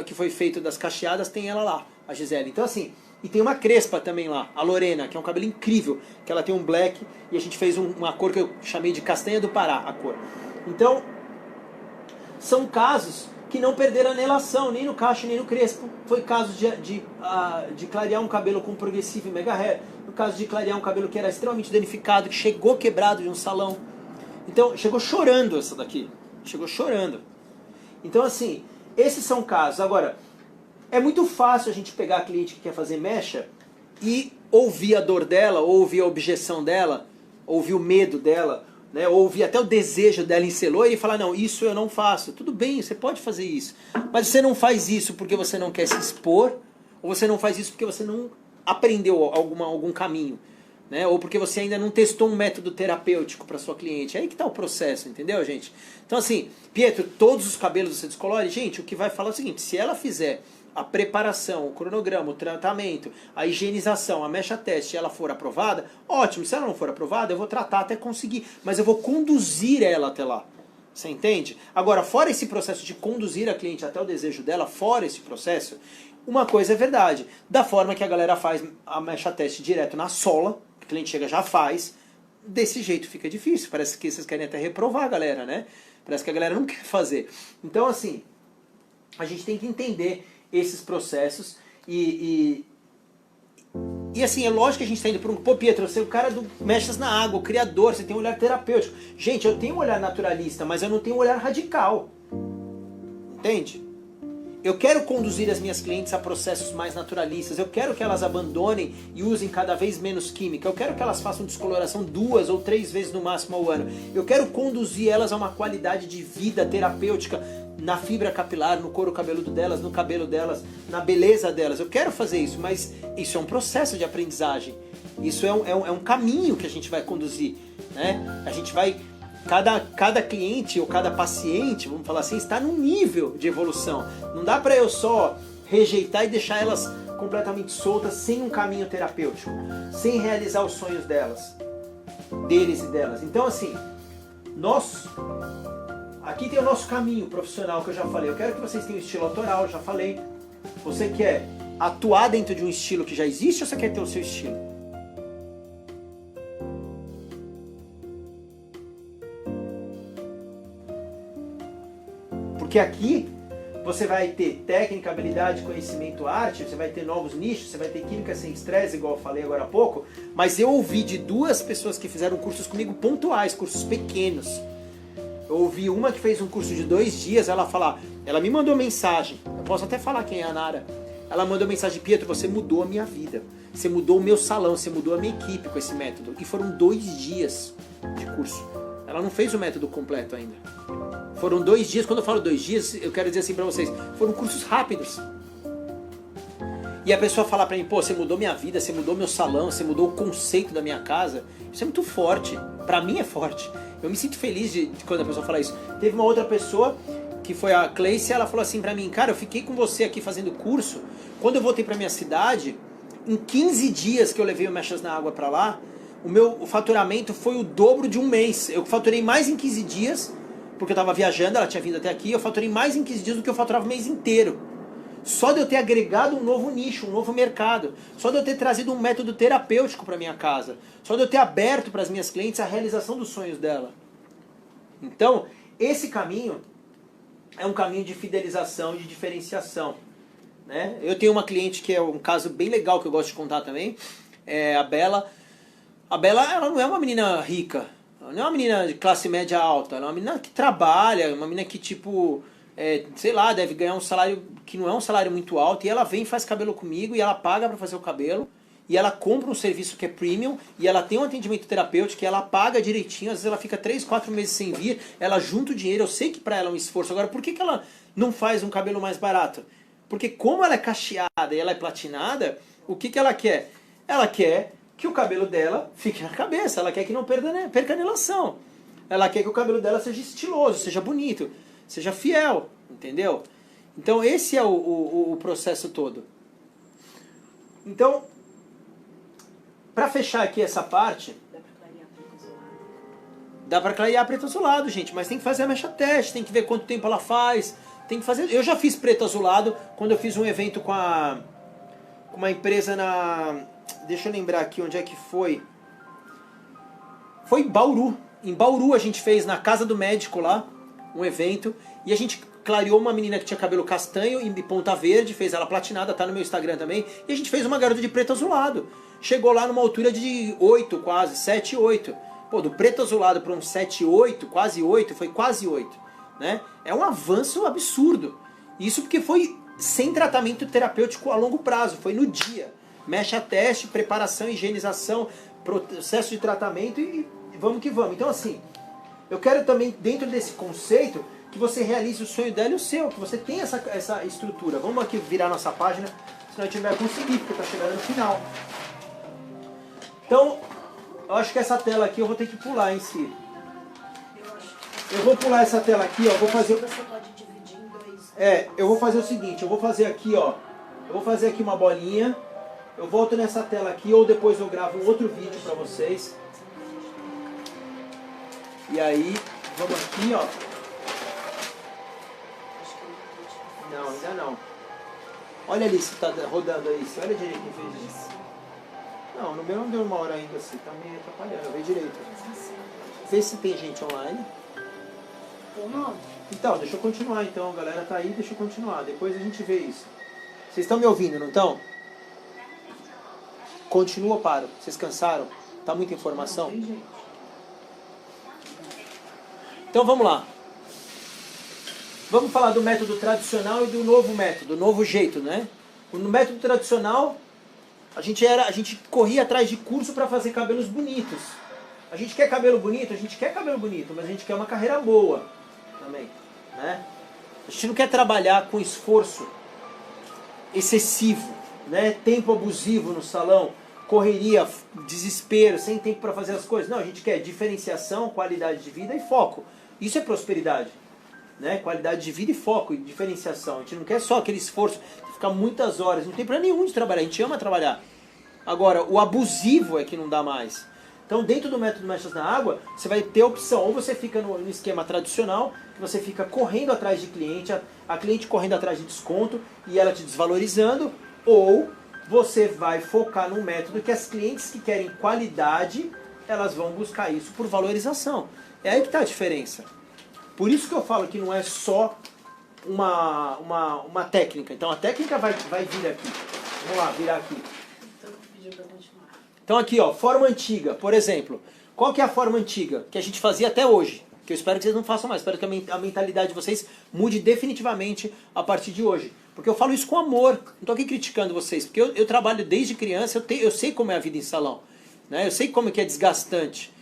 Speaker 1: que foi feito das cacheadas, tem ela lá, a Gisele. Então assim, e tem uma crespa também lá, a Lorena, que é um cabelo incrível, que ela tem um black, e a gente fez uma cor que eu chamei de castanha do Pará, a cor. Então, são casos que não perderam a anelação, nem no cacho, nem no crespo. Foi caso de clarear um cabelo com progressivo e mega hair, no caso de clarear um cabelo que era extremamente danificado, que chegou quebrado de um salão. Então, chegou chorando essa daqui. Chegou chorando. Então, assim, esses são casos. Agora, é muito fácil a gente pegar a cliente que quer fazer mecha e ouvir a dor dela, ouvir a objeção dela, ouvir o medo dela, né, ouvir até o desejo dela em ser loira e falar, não, isso eu não faço. Tudo bem, você pode fazer isso. Mas você não faz isso porque você não quer se expor, ou você não faz isso porque você não aprendeu algum caminho, né, ou porque você ainda não testou um método terapêutico para sua cliente. É aí que está o processo, entendeu, gente? Então assim, Pietro, todos os cabelos você descolore? Gente, o que vai falar é o seguinte, se ela fizer a preparação, o cronograma, o tratamento, a higienização, a mecha teste, ela for aprovada, ótimo. Se ela não for aprovada, eu vou tratar até conseguir, mas eu vou conduzir ela até lá. Você entende? Agora, fora esse processo de conduzir a cliente até o desejo dela, fora esse processo, uma coisa é verdade. Da forma que a galera faz a mecha teste direto na sola, o cliente chega já faz, desse jeito fica difícil. Parece que vocês querem até reprovar a galera, né? Parece que a galera não quer fazer. Então, assim, a gente tem que entender esses processos e assim, é lógico que a gente está indo para um... Pô, Pietro, você é o cara do Mechas na Água, o criador, você tem um olhar terapêutico. Gente, eu tenho um olhar naturalista, mas eu não tenho um olhar radical. Entende? Eu quero conduzir as minhas clientes a processos mais naturalistas. Eu quero que elas abandonem e usem cada vez menos química. Eu quero que elas façam descoloração 2 ou 3 vezes no máximo ao ano. Eu quero conduzir elas a uma qualidade de vida terapêutica na fibra capilar, no couro cabeludo delas, no cabelo delas, na beleza delas. Eu quero fazer isso, mas isso é um processo de aprendizagem. Isso é um caminho que a gente vai conduzir, né? A gente vai... Cada cliente ou cada paciente, vamos falar assim, está num nível de evolução. Não dá para eu só rejeitar e deixar elas completamente soltas, sem um caminho terapêutico, sem realizar os sonhos deles e delas. Então assim, aqui tem o nosso caminho profissional que eu já falei. Eu quero que vocês tenham um estilo autoral, já falei. Você quer atuar dentro de um estilo que já existe ou você quer ter o seu estilo? Porque aqui você vai ter técnica, habilidade, conhecimento, arte, você vai ter novos nichos, você vai ter química sem estresse, igual eu falei agora há pouco, mas eu ouvi de 2 pessoas que fizeram cursos comigo pontuais, cursos pequenos. Eu ouvi uma que fez um curso de 2 dias, ela me mandou mensagem, eu posso até falar quem é a Nara, ela mandou mensagem: Pietro, você mudou a minha vida, você mudou o meu salão, você mudou a minha equipe com esse método, e foram 2 dias de curso, ela não fez o método completo ainda. Foram 2 dias, quando eu falo 2 dias, eu quero dizer assim pra vocês, foram cursos rápidos. E a pessoa falar pra mim: pô, você mudou minha vida, você mudou meu salão, você mudou o conceito da minha casa, isso é muito forte, pra mim é forte. Eu me sinto feliz de quando a pessoa fala isso. Teve uma outra pessoa, que foi a Cleice, ela falou assim pra mim: cara, eu fiquei com você aqui fazendo curso, quando eu voltei pra minha cidade, em 15 dias que eu levei o Mechas na Água pra lá, o faturamento foi o dobro de um mês. Eu faturei mais em 15 dias, porque eu estava viajando, ela tinha vindo até aqui, eu faturei mais em 15 dias do que eu faturava o mês inteiro. Só de eu ter agregado um novo nicho, um novo mercado. Só de eu ter trazido um método terapêutico para minha casa. Só de eu ter aberto para as minhas clientes a realização dos sonhos dela. Então, esse caminho é um caminho de fidelização, de diferenciação, né? Eu tenho uma cliente que é um caso bem legal que eu gosto de contar também, é a Bela. A Bela, ela não é uma menina rica. Ela não é uma menina de classe média alta, ela é uma menina que trabalha, uma menina que tipo, sei lá, deve ganhar um salário que não é um salário muito alto, e ela vem e faz cabelo comigo, e ela paga pra fazer o cabelo, e ela compra um serviço que é premium, e ela tem um atendimento terapêutico, que ela paga direitinho, às vezes ela fica 3, 4 meses sem vir, ela junta o dinheiro, eu sei que pra ela é um esforço. Agora, por que ela não faz um cabelo mais barato? Porque como ela é cacheada e ela é platinada, o que ela quer? Ela quer que o cabelo dela fique na cabeça, ela quer que não perca a anelação. Ela quer que o cabelo dela seja estiloso, seja bonito, seja fiel, entendeu? Então esse é o processo todo. Então, para fechar aqui essa parte, dá para clarear preto azulado, gente, mas tem que fazer a mecha teste, tem que ver quanto tempo ela faz, tem que fazer. Eu já fiz preto azulado quando eu fiz um evento com uma empresa na... Deixa eu lembrar aqui onde é que foi. Foi em Bauru. Em Bauru a gente fez na casa do médico lá, um evento, e a gente clareou uma menina que tinha cabelo castanho e ponta verde, fez ela platinada, tá no meu Instagram também, e a gente fez uma garota de preto azulado. Chegou lá numa altura de 8 quase, 7, 8. Pô, do preto azulado para um 7, 8, quase 8, foi quase 8, né? É um avanço absurdo. Isso porque foi sem tratamento terapêutico a longo prazo, foi no dia. Mecha teste, preparação, higienização, processo de tratamento e vamos que vamos. Então assim, eu quero também, dentro desse conceito, que você realize o sonho dela e o seu, que você tenha essa estrutura. Vamos aqui virar nossa página, senão a gente não vai conseguir, porque está chegando no final. Então, eu acho que essa tela aqui eu vou ter que pular em si. Eu vou pular essa tela aqui, ó, vou fazer...
Speaker 2: Você pode dividir em 2.
Speaker 1: Eu vou fazer o seguinte, eu vou fazer aqui, ó, eu vou fazer aqui uma bolinha, eu volto nessa tela aqui, ou depois eu gravo um outro vídeo pra vocês. E aí, vamos aqui, ó. Não, ainda não. Olha ali se tá rodando aí, olha direito quem fez isso. Não, no meu não deu 1 hora ainda assim, tá meio atrapalhando, vê direito. Vê se tem gente online.
Speaker 2: Ou não?
Speaker 1: Então, deixa eu continuar então, a galera tá aí, deixa eu continuar, depois a gente vê isso. Vocês estão me ouvindo, não estão? Continua ou paro? Vocês cansaram? Tá muita informação? Então vamos lá. Vamos falar do método tradicional e do novo método, do novo jeito, né? No método tradicional, a gente corria atrás de curso para fazer cabelos bonitos. A gente quer cabelo bonito? A gente quer cabelo bonito, mas a gente quer uma carreira boa também, né? A gente não quer trabalhar com esforço excessivo, né? Tempo abusivo no salão, correria, desespero, sem tempo para fazer as coisas. Não, a gente quer diferenciação, qualidade de vida e foco. Isso é prosperidade, né? Qualidade de vida e foco e diferenciação. A gente não quer só aquele esforço de ficar muitas horas, não tem problema nenhum de trabalhar, a gente ama trabalhar. Agora, o abusivo é que não dá mais. Então, dentro do método Mechas na Água, você vai ter a opção, ou você fica no esquema tradicional, que você fica correndo atrás de cliente, a cliente correndo atrás de desconto e ela te desvalorizando, ou você vai focar num método que as clientes que querem qualidade, elas vão buscar isso por valorização. É aí que está a diferença. Por isso que eu falo que não é só uma técnica. Então, a técnica vai vir aqui. Vamos lá, virar aqui. Então aqui, ó, forma antiga, por exemplo. Qual que é a forma antiga que a gente fazia até hoje? Que eu espero que vocês não façam mais. Espero que a mentalidade de vocês mude definitivamente a partir de hoje. Porque eu falo isso com amor. Não estou aqui criticando vocês. Porque eu trabalho desde criança, eu sei como é a vida em salão. Né? Eu sei como é que é desgastante.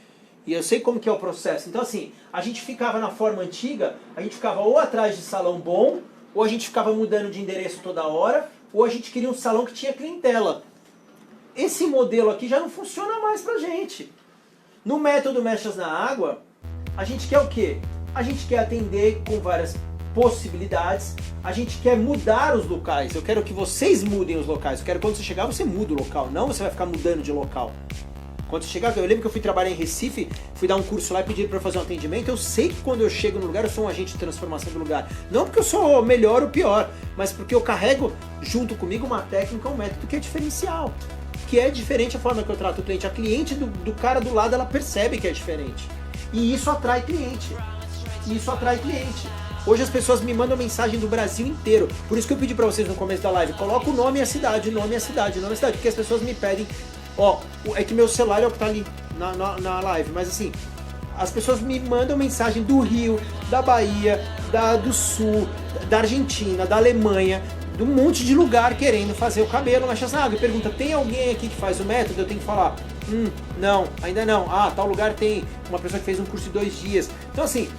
Speaker 1: E eu sei como que é o processo. Então assim, a gente ficava na forma antiga, a gente ficava ou atrás de salão bom, ou a gente ficava mudando de endereço toda hora, ou a gente queria um salão que tinha clientela. Esse modelo aqui já não funciona mais pra gente. No método Mechas na Água, a gente quer o quê? A gente quer atender com várias possibilidades, a gente quer mudar os locais. Eu quero que vocês mudem os locais. Eu quero que quando você chegar, você muda o local, não você vai ficar mudando de local. Quando você chegar, eu lembro que eu fui trabalhar em Recife, fui dar um curso lá e pediram para fazer um atendimento. Eu sei que quando eu chego no lugar, eu sou um agente de transformação do lugar. Não porque eu sou melhor ou pior, mas porque eu carrego junto comigo uma técnica, um método que é diferencial. Que é diferente a forma que eu trato o cliente. A cliente do cara do lado, ela percebe que é diferente. E isso atrai cliente. Hoje as pessoas me mandam mensagem do Brasil inteiro. Por isso que eu pedi pra vocês no começo da live, coloca o nome e a cidade, porque as pessoas me pedem. Ó, é que meu celular é o que tá ali na live, mas assim, as pessoas me mandam mensagem do Rio, da Bahia, do Sul, da Argentina, da Alemanha, de um monte de lugar querendo fazer o cabelo Mechas na Água. E pergunta, tem alguém aqui que faz o método? Eu tenho que falar, não, ainda não. Ah, tal lugar tem uma pessoa que fez um curso de 2 dias. Então assim,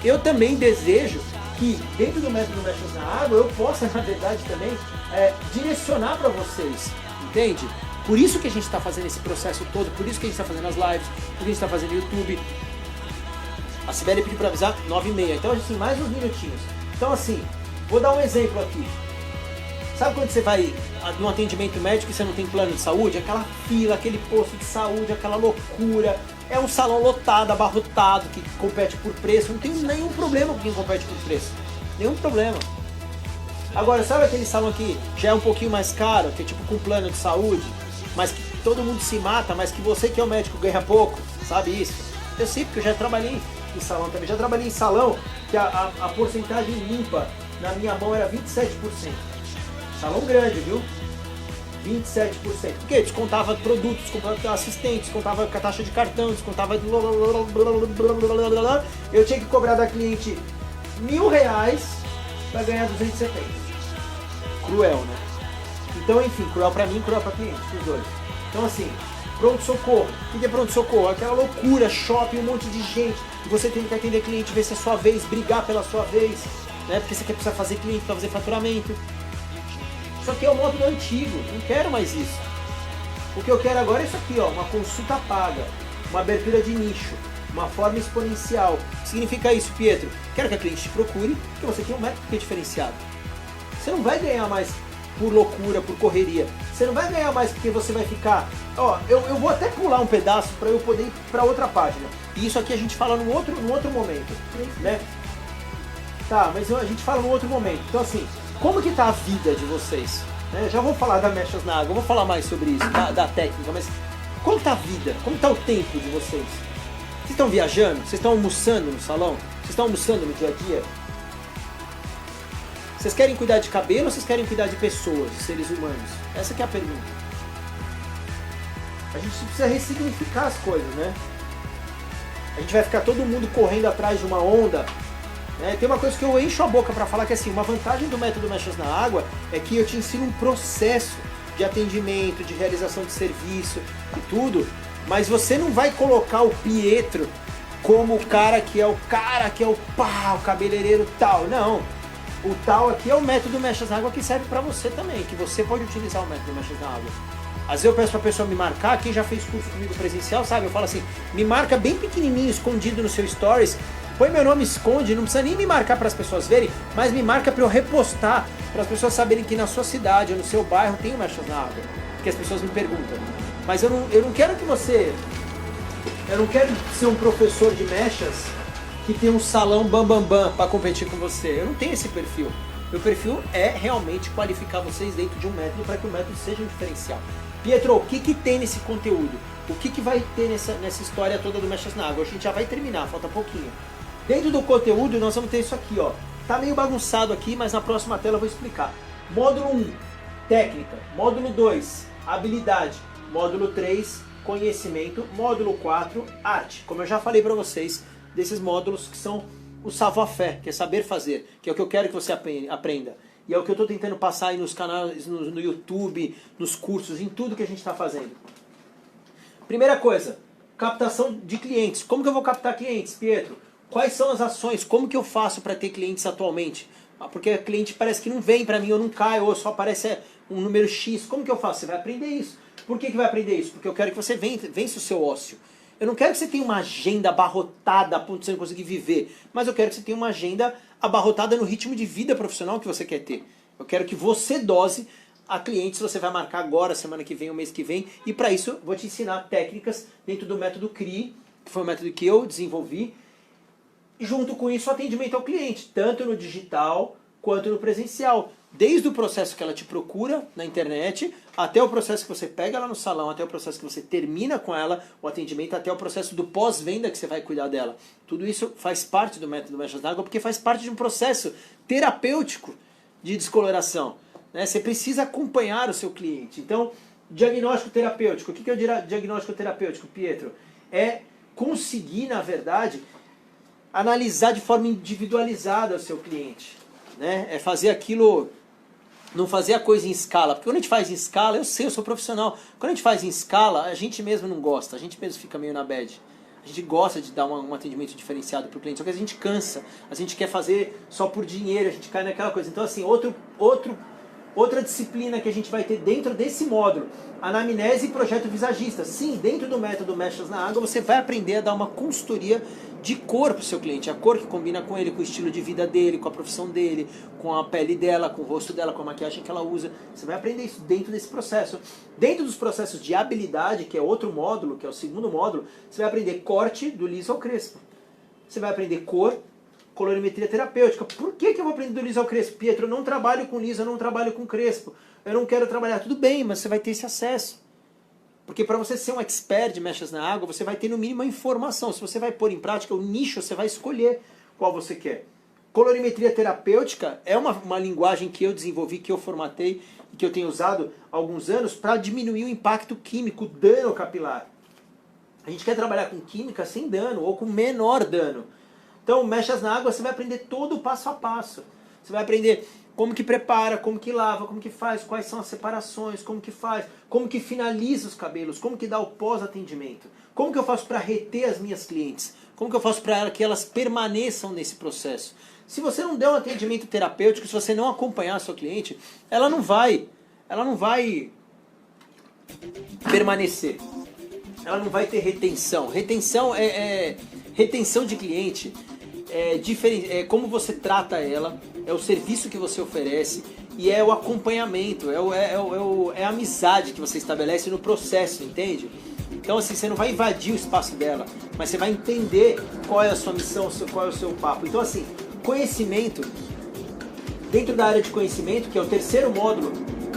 Speaker 1: eu também desejo que dentro do método Mechas na Água eu possa, na verdade, também direcionar para vocês, entende? Por isso que a gente está fazendo esse processo todo, por isso que a gente está fazendo as lives, por isso que a gente está fazendo o YouTube. A Sibeli pediu para avisar 9h30, então assim, mais uns minutinhos. Então assim, vou dar um exemplo aqui. Sabe quando você vai num atendimento médico e você não tem plano de saúde? Aquela fila, aquele posto de saúde, aquela loucura. É um salão lotado, abarrotado, que compete por preço. Não tem nenhum problema com quem compete por preço. Nenhum problema. Agora, sabe aquele salão que já é um pouquinho mais caro, que é tipo com plano de saúde, mas que todo mundo se mata, mas que você que é o médico ganha pouco? Sabe isso? Eu sei, porque eu já trabalhei em salão também. Já trabalhei em salão que a porcentagem limpa na minha mão era 27%. Salão grande, viu? 27%. Porque descontava produtos, descontava assistente, descontava a taxa de cartão, descontava... Eu tinha que cobrar da cliente R$1.000 para ganhar 270. Cruel, né? Então, enfim, cruel pra mim, cruel pra cliente, os dois. Então, assim, pronto-socorro. O que é pronto-socorro? Aquela loucura, shopping, um monte de gente. E você tem que atender cliente, ver se é a sua vez, brigar pela sua vez, né? Porque você quer precisar fazer cliente para fazer faturamento. Isso aqui é o módulo antigo, não quero mais isso. O que eu quero agora é isso aqui, ó, uma consulta paga, uma abertura de nicho, uma forma exponencial. O que significa isso, Pietro? Quero que a cliente te procure, porque você tem um método que é diferenciado. Você não vai ganhar mais por loucura, por correria. Você não vai ganhar mais porque você vai ficar... Ó, eu vou até pular um pedaço para eu poder ir para outra página. E isso aqui a gente fala num outro momento, né? Tá, mas a gente fala num outro momento. Então assim, como que tá a vida de vocês? Né? Já vou falar da Mechas na Água, vou falar mais sobre isso, da técnica, mas como tá a vida? Como tá o tempo de vocês? Vocês estão viajando? Vocês estão almoçando no salão? Vocês estão almoçando no dia a dia? Vocês querem cuidar de cabelo ou vocês querem cuidar de pessoas, de seres humanos? Essa que é a pergunta. A gente precisa ressignificar as coisas, né? A gente vai ficar todo mundo correndo atrás de uma onda Tem uma coisa que eu encho a boca para falar, que assim, uma vantagem do método Mechas na Água é que eu te ensino um processo de atendimento, de realização de serviço e tudo, mas você não vai colocar o Pietro como o cara que é o pá, o cabeleireiro tal, não. O tal aqui é o método Mechas na Água que serve para você também, que você pode utilizar o método Mechas na Água. Às vezes eu peço pra pessoa me marcar, quem já fez curso comigo presencial, sabe? Eu falo assim, me marca bem pequenininho, escondido no seu stories, põe meu nome, esconde, não precisa nem me marcar para as pessoas verem, mas me marca para eu repostar, para as pessoas saberem que na sua cidade ou no seu bairro tem o Mechas na Água, porque as pessoas me perguntam. Mas eu não quero que você... Eu não quero ser um professor de mechas que tem um salão bam para competir com você. Eu não tenho esse perfil. Meu perfil é realmente qualificar vocês dentro de um método para que o método seja um diferencial. Pietro, o que tem nesse conteúdo? O que vai ter nessa história toda do Mechas na Água? A gente já vai terminar, falta pouquinho. Dentro do conteúdo nós vamos ter isso aqui, ó. Tá meio bagunçado aqui, mas na próxima tela eu vou explicar. Módulo 1, técnica. Módulo 2, habilidade. Módulo 3, conhecimento. Módulo 4, arte. Como eu já falei para vocês, desses módulos que são o savoir-faire, que é saber fazer, que é o que eu quero que você aprenda. E é o que eu estou tentando passar aí nos canais, no YouTube, nos cursos, em tudo que a gente está fazendo. Primeira coisa, captação de clientes. Como que eu vou captar clientes, Pietro? Quais são as ações? Como que eu faço para ter clientes atualmente? Porque o cliente parece que não vem para mim, ou não cai, ou só aparece um número X. Como que eu faço? Você vai aprender isso. Por que vai aprender isso? Porque eu quero que você vença o seu ócio. Eu não quero que você tenha uma agenda abarrotada a ponto de você não conseguir viver, mas eu quero que você tenha uma agenda abarrotada no ritmo de vida profissional que você quer ter. Eu quero que você dose a clientes, você vai marcar agora, semana que vem, o mês que vem, e para isso eu vou te ensinar técnicas dentro do método CRI, que foi o método que eu desenvolvi, e junto com isso o atendimento ao cliente, tanto no digital quanto no presencial. Desde o processo que ela te procura na internet, até o processo que você pega ela no salão, até o processo que você termina com ela, o atendimento, até o processo do pós-venda que você vai cuidar dela. Tudo isso faz parte do método Mechas na Água, porque faz parte de um processo terapêutico de descoloração. Você precisa acompanhar o seu cliente. Então, diagnóstico terapêutico. O que é o diagnóstico terapêutico, Pietro? É conseguir, na verdade, analisar de forma individualizada o seu cliente. É fazer aquilo... Não fazer a coisa em escala, porque quando a gente faz em escala, eu sou profissional, quando a gente faz em escala, a gente mesmo não gosta, a gente mesmo fica meio na bad. A gente gosta de dar um atendimento diferenciado para o cliente, só que a gente cansa, a gente quer fazer só por dinheiro, a gente cai naquela coisa. Então assim, outra disciplina que a gente vai ter dentro desse módulo, anamnese e projeto visagista. Sim, dentro do método Mechas na Água, você vai aprender a dar uma consultoria de cor para o seu cliente, a cor que combina com ele, com o estilo de vida dele, com a profissão dele, com a pele dela, com o rosto dela, com a maquiagem que ela usa. Você vai aprender isso dentro desse processo. Dentro dos processos de habilidade, que é outro módulo, que é o segundo módulo, você vai aprender corte do liso ao crespo. Você vai aprender cor, colorimetria terapêutica. Por que eu vou aprender do liso ao crespo? Pietro, eu não trabalho com liso, eu não trabalho com crespo. Eu não quero trabalhar. Tudo bem, mas você vai ter esse acesso. Porque para você ser um expert de mechas na água, você vai ter no mínimo a informação. Se você vai pôr em prática o nicho, você vai escolher qual você quer. Colorimetria terapêutica é uma linguagem que eu desenvolvi, que eu formatei e que eu tenho usado há alguns anos para diminuir o impacto químico, o dano capilar. A gente quer trabalhar com química sem dano ou com menor dano. Então, mechas na água, você vai aprender todo o passo a passo. Você vai aprender como que prepara, como que lava, como que faz, quais são as separações, como que faz, como que finaliza os cabelos, como que dá o pós-atendimento, como que eu faço para reter as minhas clientes, como que eu faço para que elas permaneçam nesse processo. Se você não der um atendimento terapêutico, se você não acompanhar a sua cliente, ela não vai permanecer. Ela não vai ter retenção. Retenção retenção de cliente. É como você trata ela, é o serviço que você oferece e é o acompanhamento, é a amizade que você estabelece no processo, entende? Então assim, você não vai invadir o espaço dela, mas você vai entender qual é a sua missão, qual é o seu papo. Então assim, conhecimento, dentro da área de conhecimento, que é o terceiro módulo,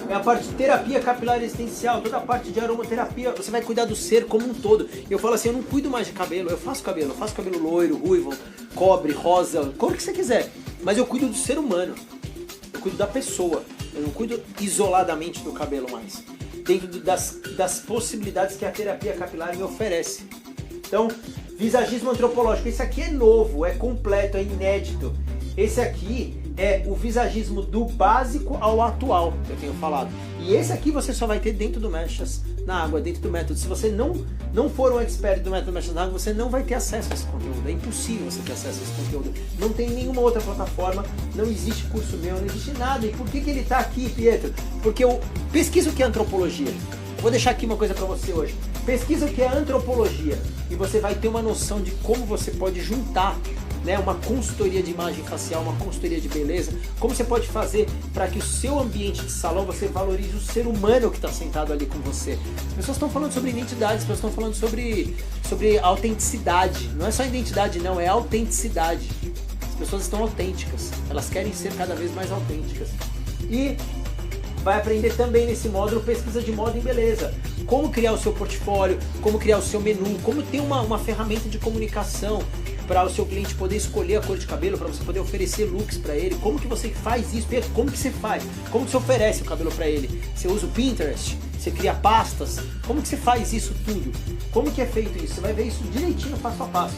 Speaker 1: é a parte de terapia capilar existencial, toda a parte de aromaterapia, você vai cuidar do ser como um todo. Eu falo assim, eu não cuido mais de cabelo, eu faço cabelo loiro, ruivo, cobre, rosa, cor que você quiser. Mas eu cuido do ser humano, eu cuido da pessoa, eu não cuido isoladamente do cabelo mais. Dentro das possibilidades que a terapia capilar me oferece. Então, visagismo antropológico, isso aqui é novo, é completo, é inédito. Esse aqui é o visagismo do básico ao atual, que eu tenho falado. E esse aqui você só vai ter dentro do Mechas na Água, dentro do método. Se você não for um expert do método Mechas na Água, você não vai ter acesso a esse conteúdo. É impossível você ter acesso a esse conteúdo. Não tem nenhuma outra plataforma, não existe curso meu, não existe nada. E por que ele está aqui, Pietro? Porque eu pesquiso o que é antropologia. Eu vou deixar aqui uma coisa para você hoje. Pesquisa o que é antropologia e você vai ter uma noção de como você pode juntar, né, uma consultoria de imagem facial, uma consultoria de beleza, como você pode fazer para que o seu ambiente de salão você valorize o ser humano que está sentado ali com você. As pessoas estão falando sobre identidade, as pessoas estão falando sobre autenticidade. Não é só identidade não, é autenticidade. As pessoas estão autênticas, elas querem ser cada vez mais autênticas. E vai aprender também nesse módulo pesquisa de moda em beleza. Como criar o seu portfólio, como criar o seu menu, como ter uma ferramenta de comunicação para o seu cliente poder escolher a cor de cabelo, para você poder oferecer looks para ele. Como que você faz isso? Como que você faz? Como que você oferece o cabelo para ele? Você usa o Pinterest? Você cria pastas? Como que você faz isso tudo? Como que é feito isso? Você vai ver isso direitinho, passo a passo.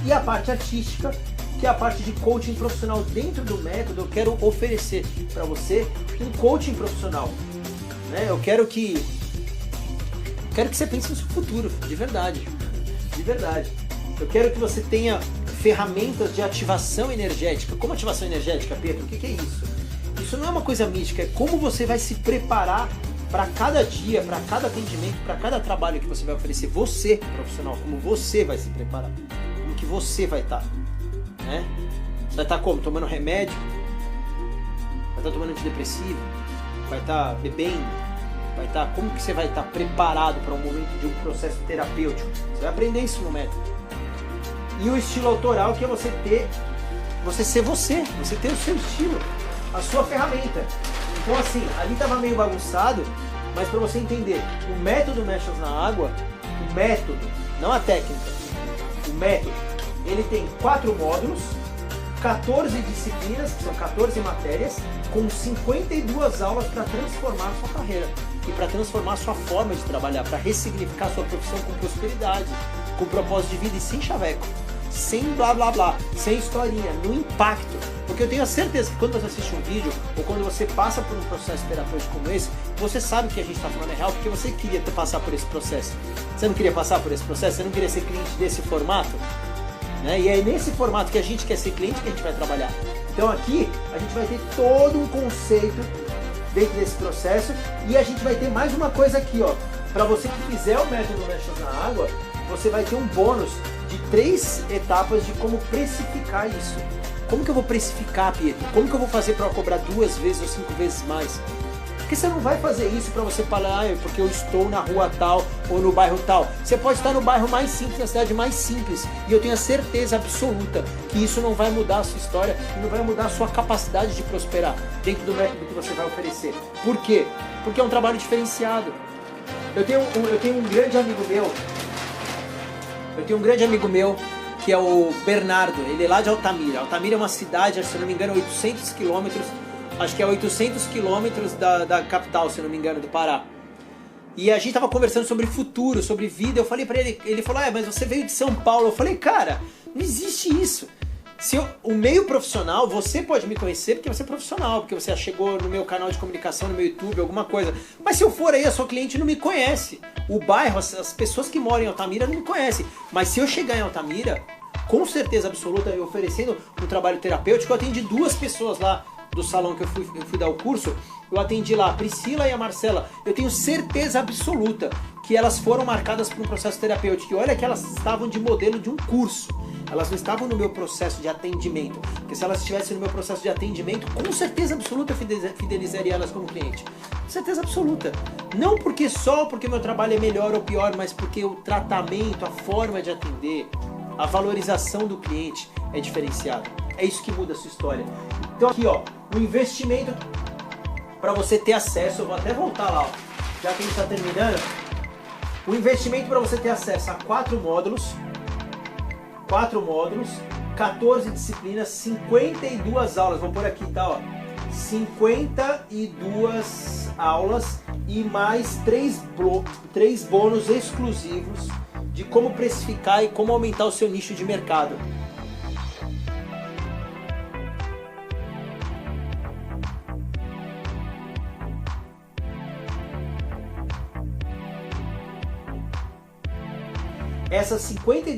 Speaker 1: E a parte artística, que é a parte de coaching profissional dentro do método, eu quero oferecer para você um coaching profissional, né? Eu quero que você pense no seu futuro, de verdade, de verdade. Eu quero que você tenha ferramentas de ativação energética. Como ativação energética, Pedro? O que é isso? Isso não é uma coisa mística, é como você vai se preparar para cada dia, para cada atendimento, para cada trabalho que você vai oferecer. Você, profissional, como você vai se preparar, como que você vai estar. Né? Você vai estar como? Tomando remédio? Vai estar tomando antidepressivo? Vai estar bebendo? Vai estar, como que você vai estar preparado para um momento de um processo terapêutico? Você vai aprender isso no método. E o estilo autoral, que é você ser você ter o seu estilo, a sua ferramenta. Então assim, ali estava meio bagunçado, mas para você entender, o método Mechas na Água, o método, não a técnica, o método, ele tem 4 módulos, 14 disciplinas, que são 14 matérias, com 52 aulas para transformar a sua carreira e para transformar a sua forma de trabalhar, para ressignificar a sua profissão com prosperidade, com propósito de vida e sem chaveco, sem blá blá blá, sem historinha, no impacto. Porque eu tenho a certeza que quando você assiste um vídeo ou quando você passa por um processo terapêutico como esse, você sabe que a gente está falando é real porque você queria passar por esse processo. Você não queria passar por esse processo? Você não queria ser cliente desse formato? Né? E é nesse formato que a gente quer ser cliente que a gente vai trabalhar. Então aqui a gente vai ter todo um conceito dentro desse processo e a gente vai ter mais uma coisa aqui, ó. Para você que fizer o método Mechas na Água, você vai ter um bônus de 3 etapas de como precificar isso. Como que eu vou precificar, Pietro? Como que eu vou fazer para cobrar 2 vezes ou 5 vezes mais? Porque você não vai fazer isso para você falar, porque eu estou na rua tal ou no bairro tal. Você pode estar no bairro mais simples, na cidade mais simples. E eu tenho a certeza absoluta que isso não vai mudar a sua história e não vai mudar a sua capacidade de prosperar dentro do método que você vai oferecer. Por quê? Porque é um trabalho diferenciado. Eu tenho um grande amigo meu, que é o Bernardo. Ele é lá de Altamira. Altamira é uma cidade, se não me engano, 800 quilômetros. Acho que é 800 quilômetros da capital, se não me engano, do Pará. E a gente tava conversando sobre futuro, sobre vida. Eu falei pra ele, ele falou, mas você veio de São Paulo. Eu falei, cara, não existe isso. O meio profissional, você pode me conhecer porque você é profissional, porque você chegou no meu canal de comunicação, no meu YouTube, alguma coisa. Mas se eu for aí, a sua cliente não me conhece. O bairro, as pessoas que moram em Altamira não me conhecem. Mas se eu chegar em Altamira, com certeza absoluta, eu oferecendo um trabalho terapêutico, eu atendi 2 pessoas lá do salão que eu fui dar o curso, eu atendi lá a Priscila e a Marcela. Eu tenho certeza absoluta que elas foram marcadas por um processo terapêutico. E olha que elas estavam de modelo de um curso. Elas não estavam no meu processo de atendimento. Porque se elas estivessem no meu processo de atendimento, com certeza absoluta eu fidelizaria elas como cliente. Com certeza absoluta. Não porque o meu trabalho é melhor ou pior, mas porque o tratamento, a forma de atender, a valorização do cliente é diferenciada. É isso que muda a sua história. Então aqui, ó, o investimento para você ter acesso, eu vou até voltar lá, ó, já que a gente está terminando. O investimento para você ter acesso a 4 módulos, 14 disciplinas, 52 aulas, vamos por aqui, tá, ó, 52 aulas e mais 3 bônus exclusivos de como precificar e como aumentar o seu nicho de mercado. essas 52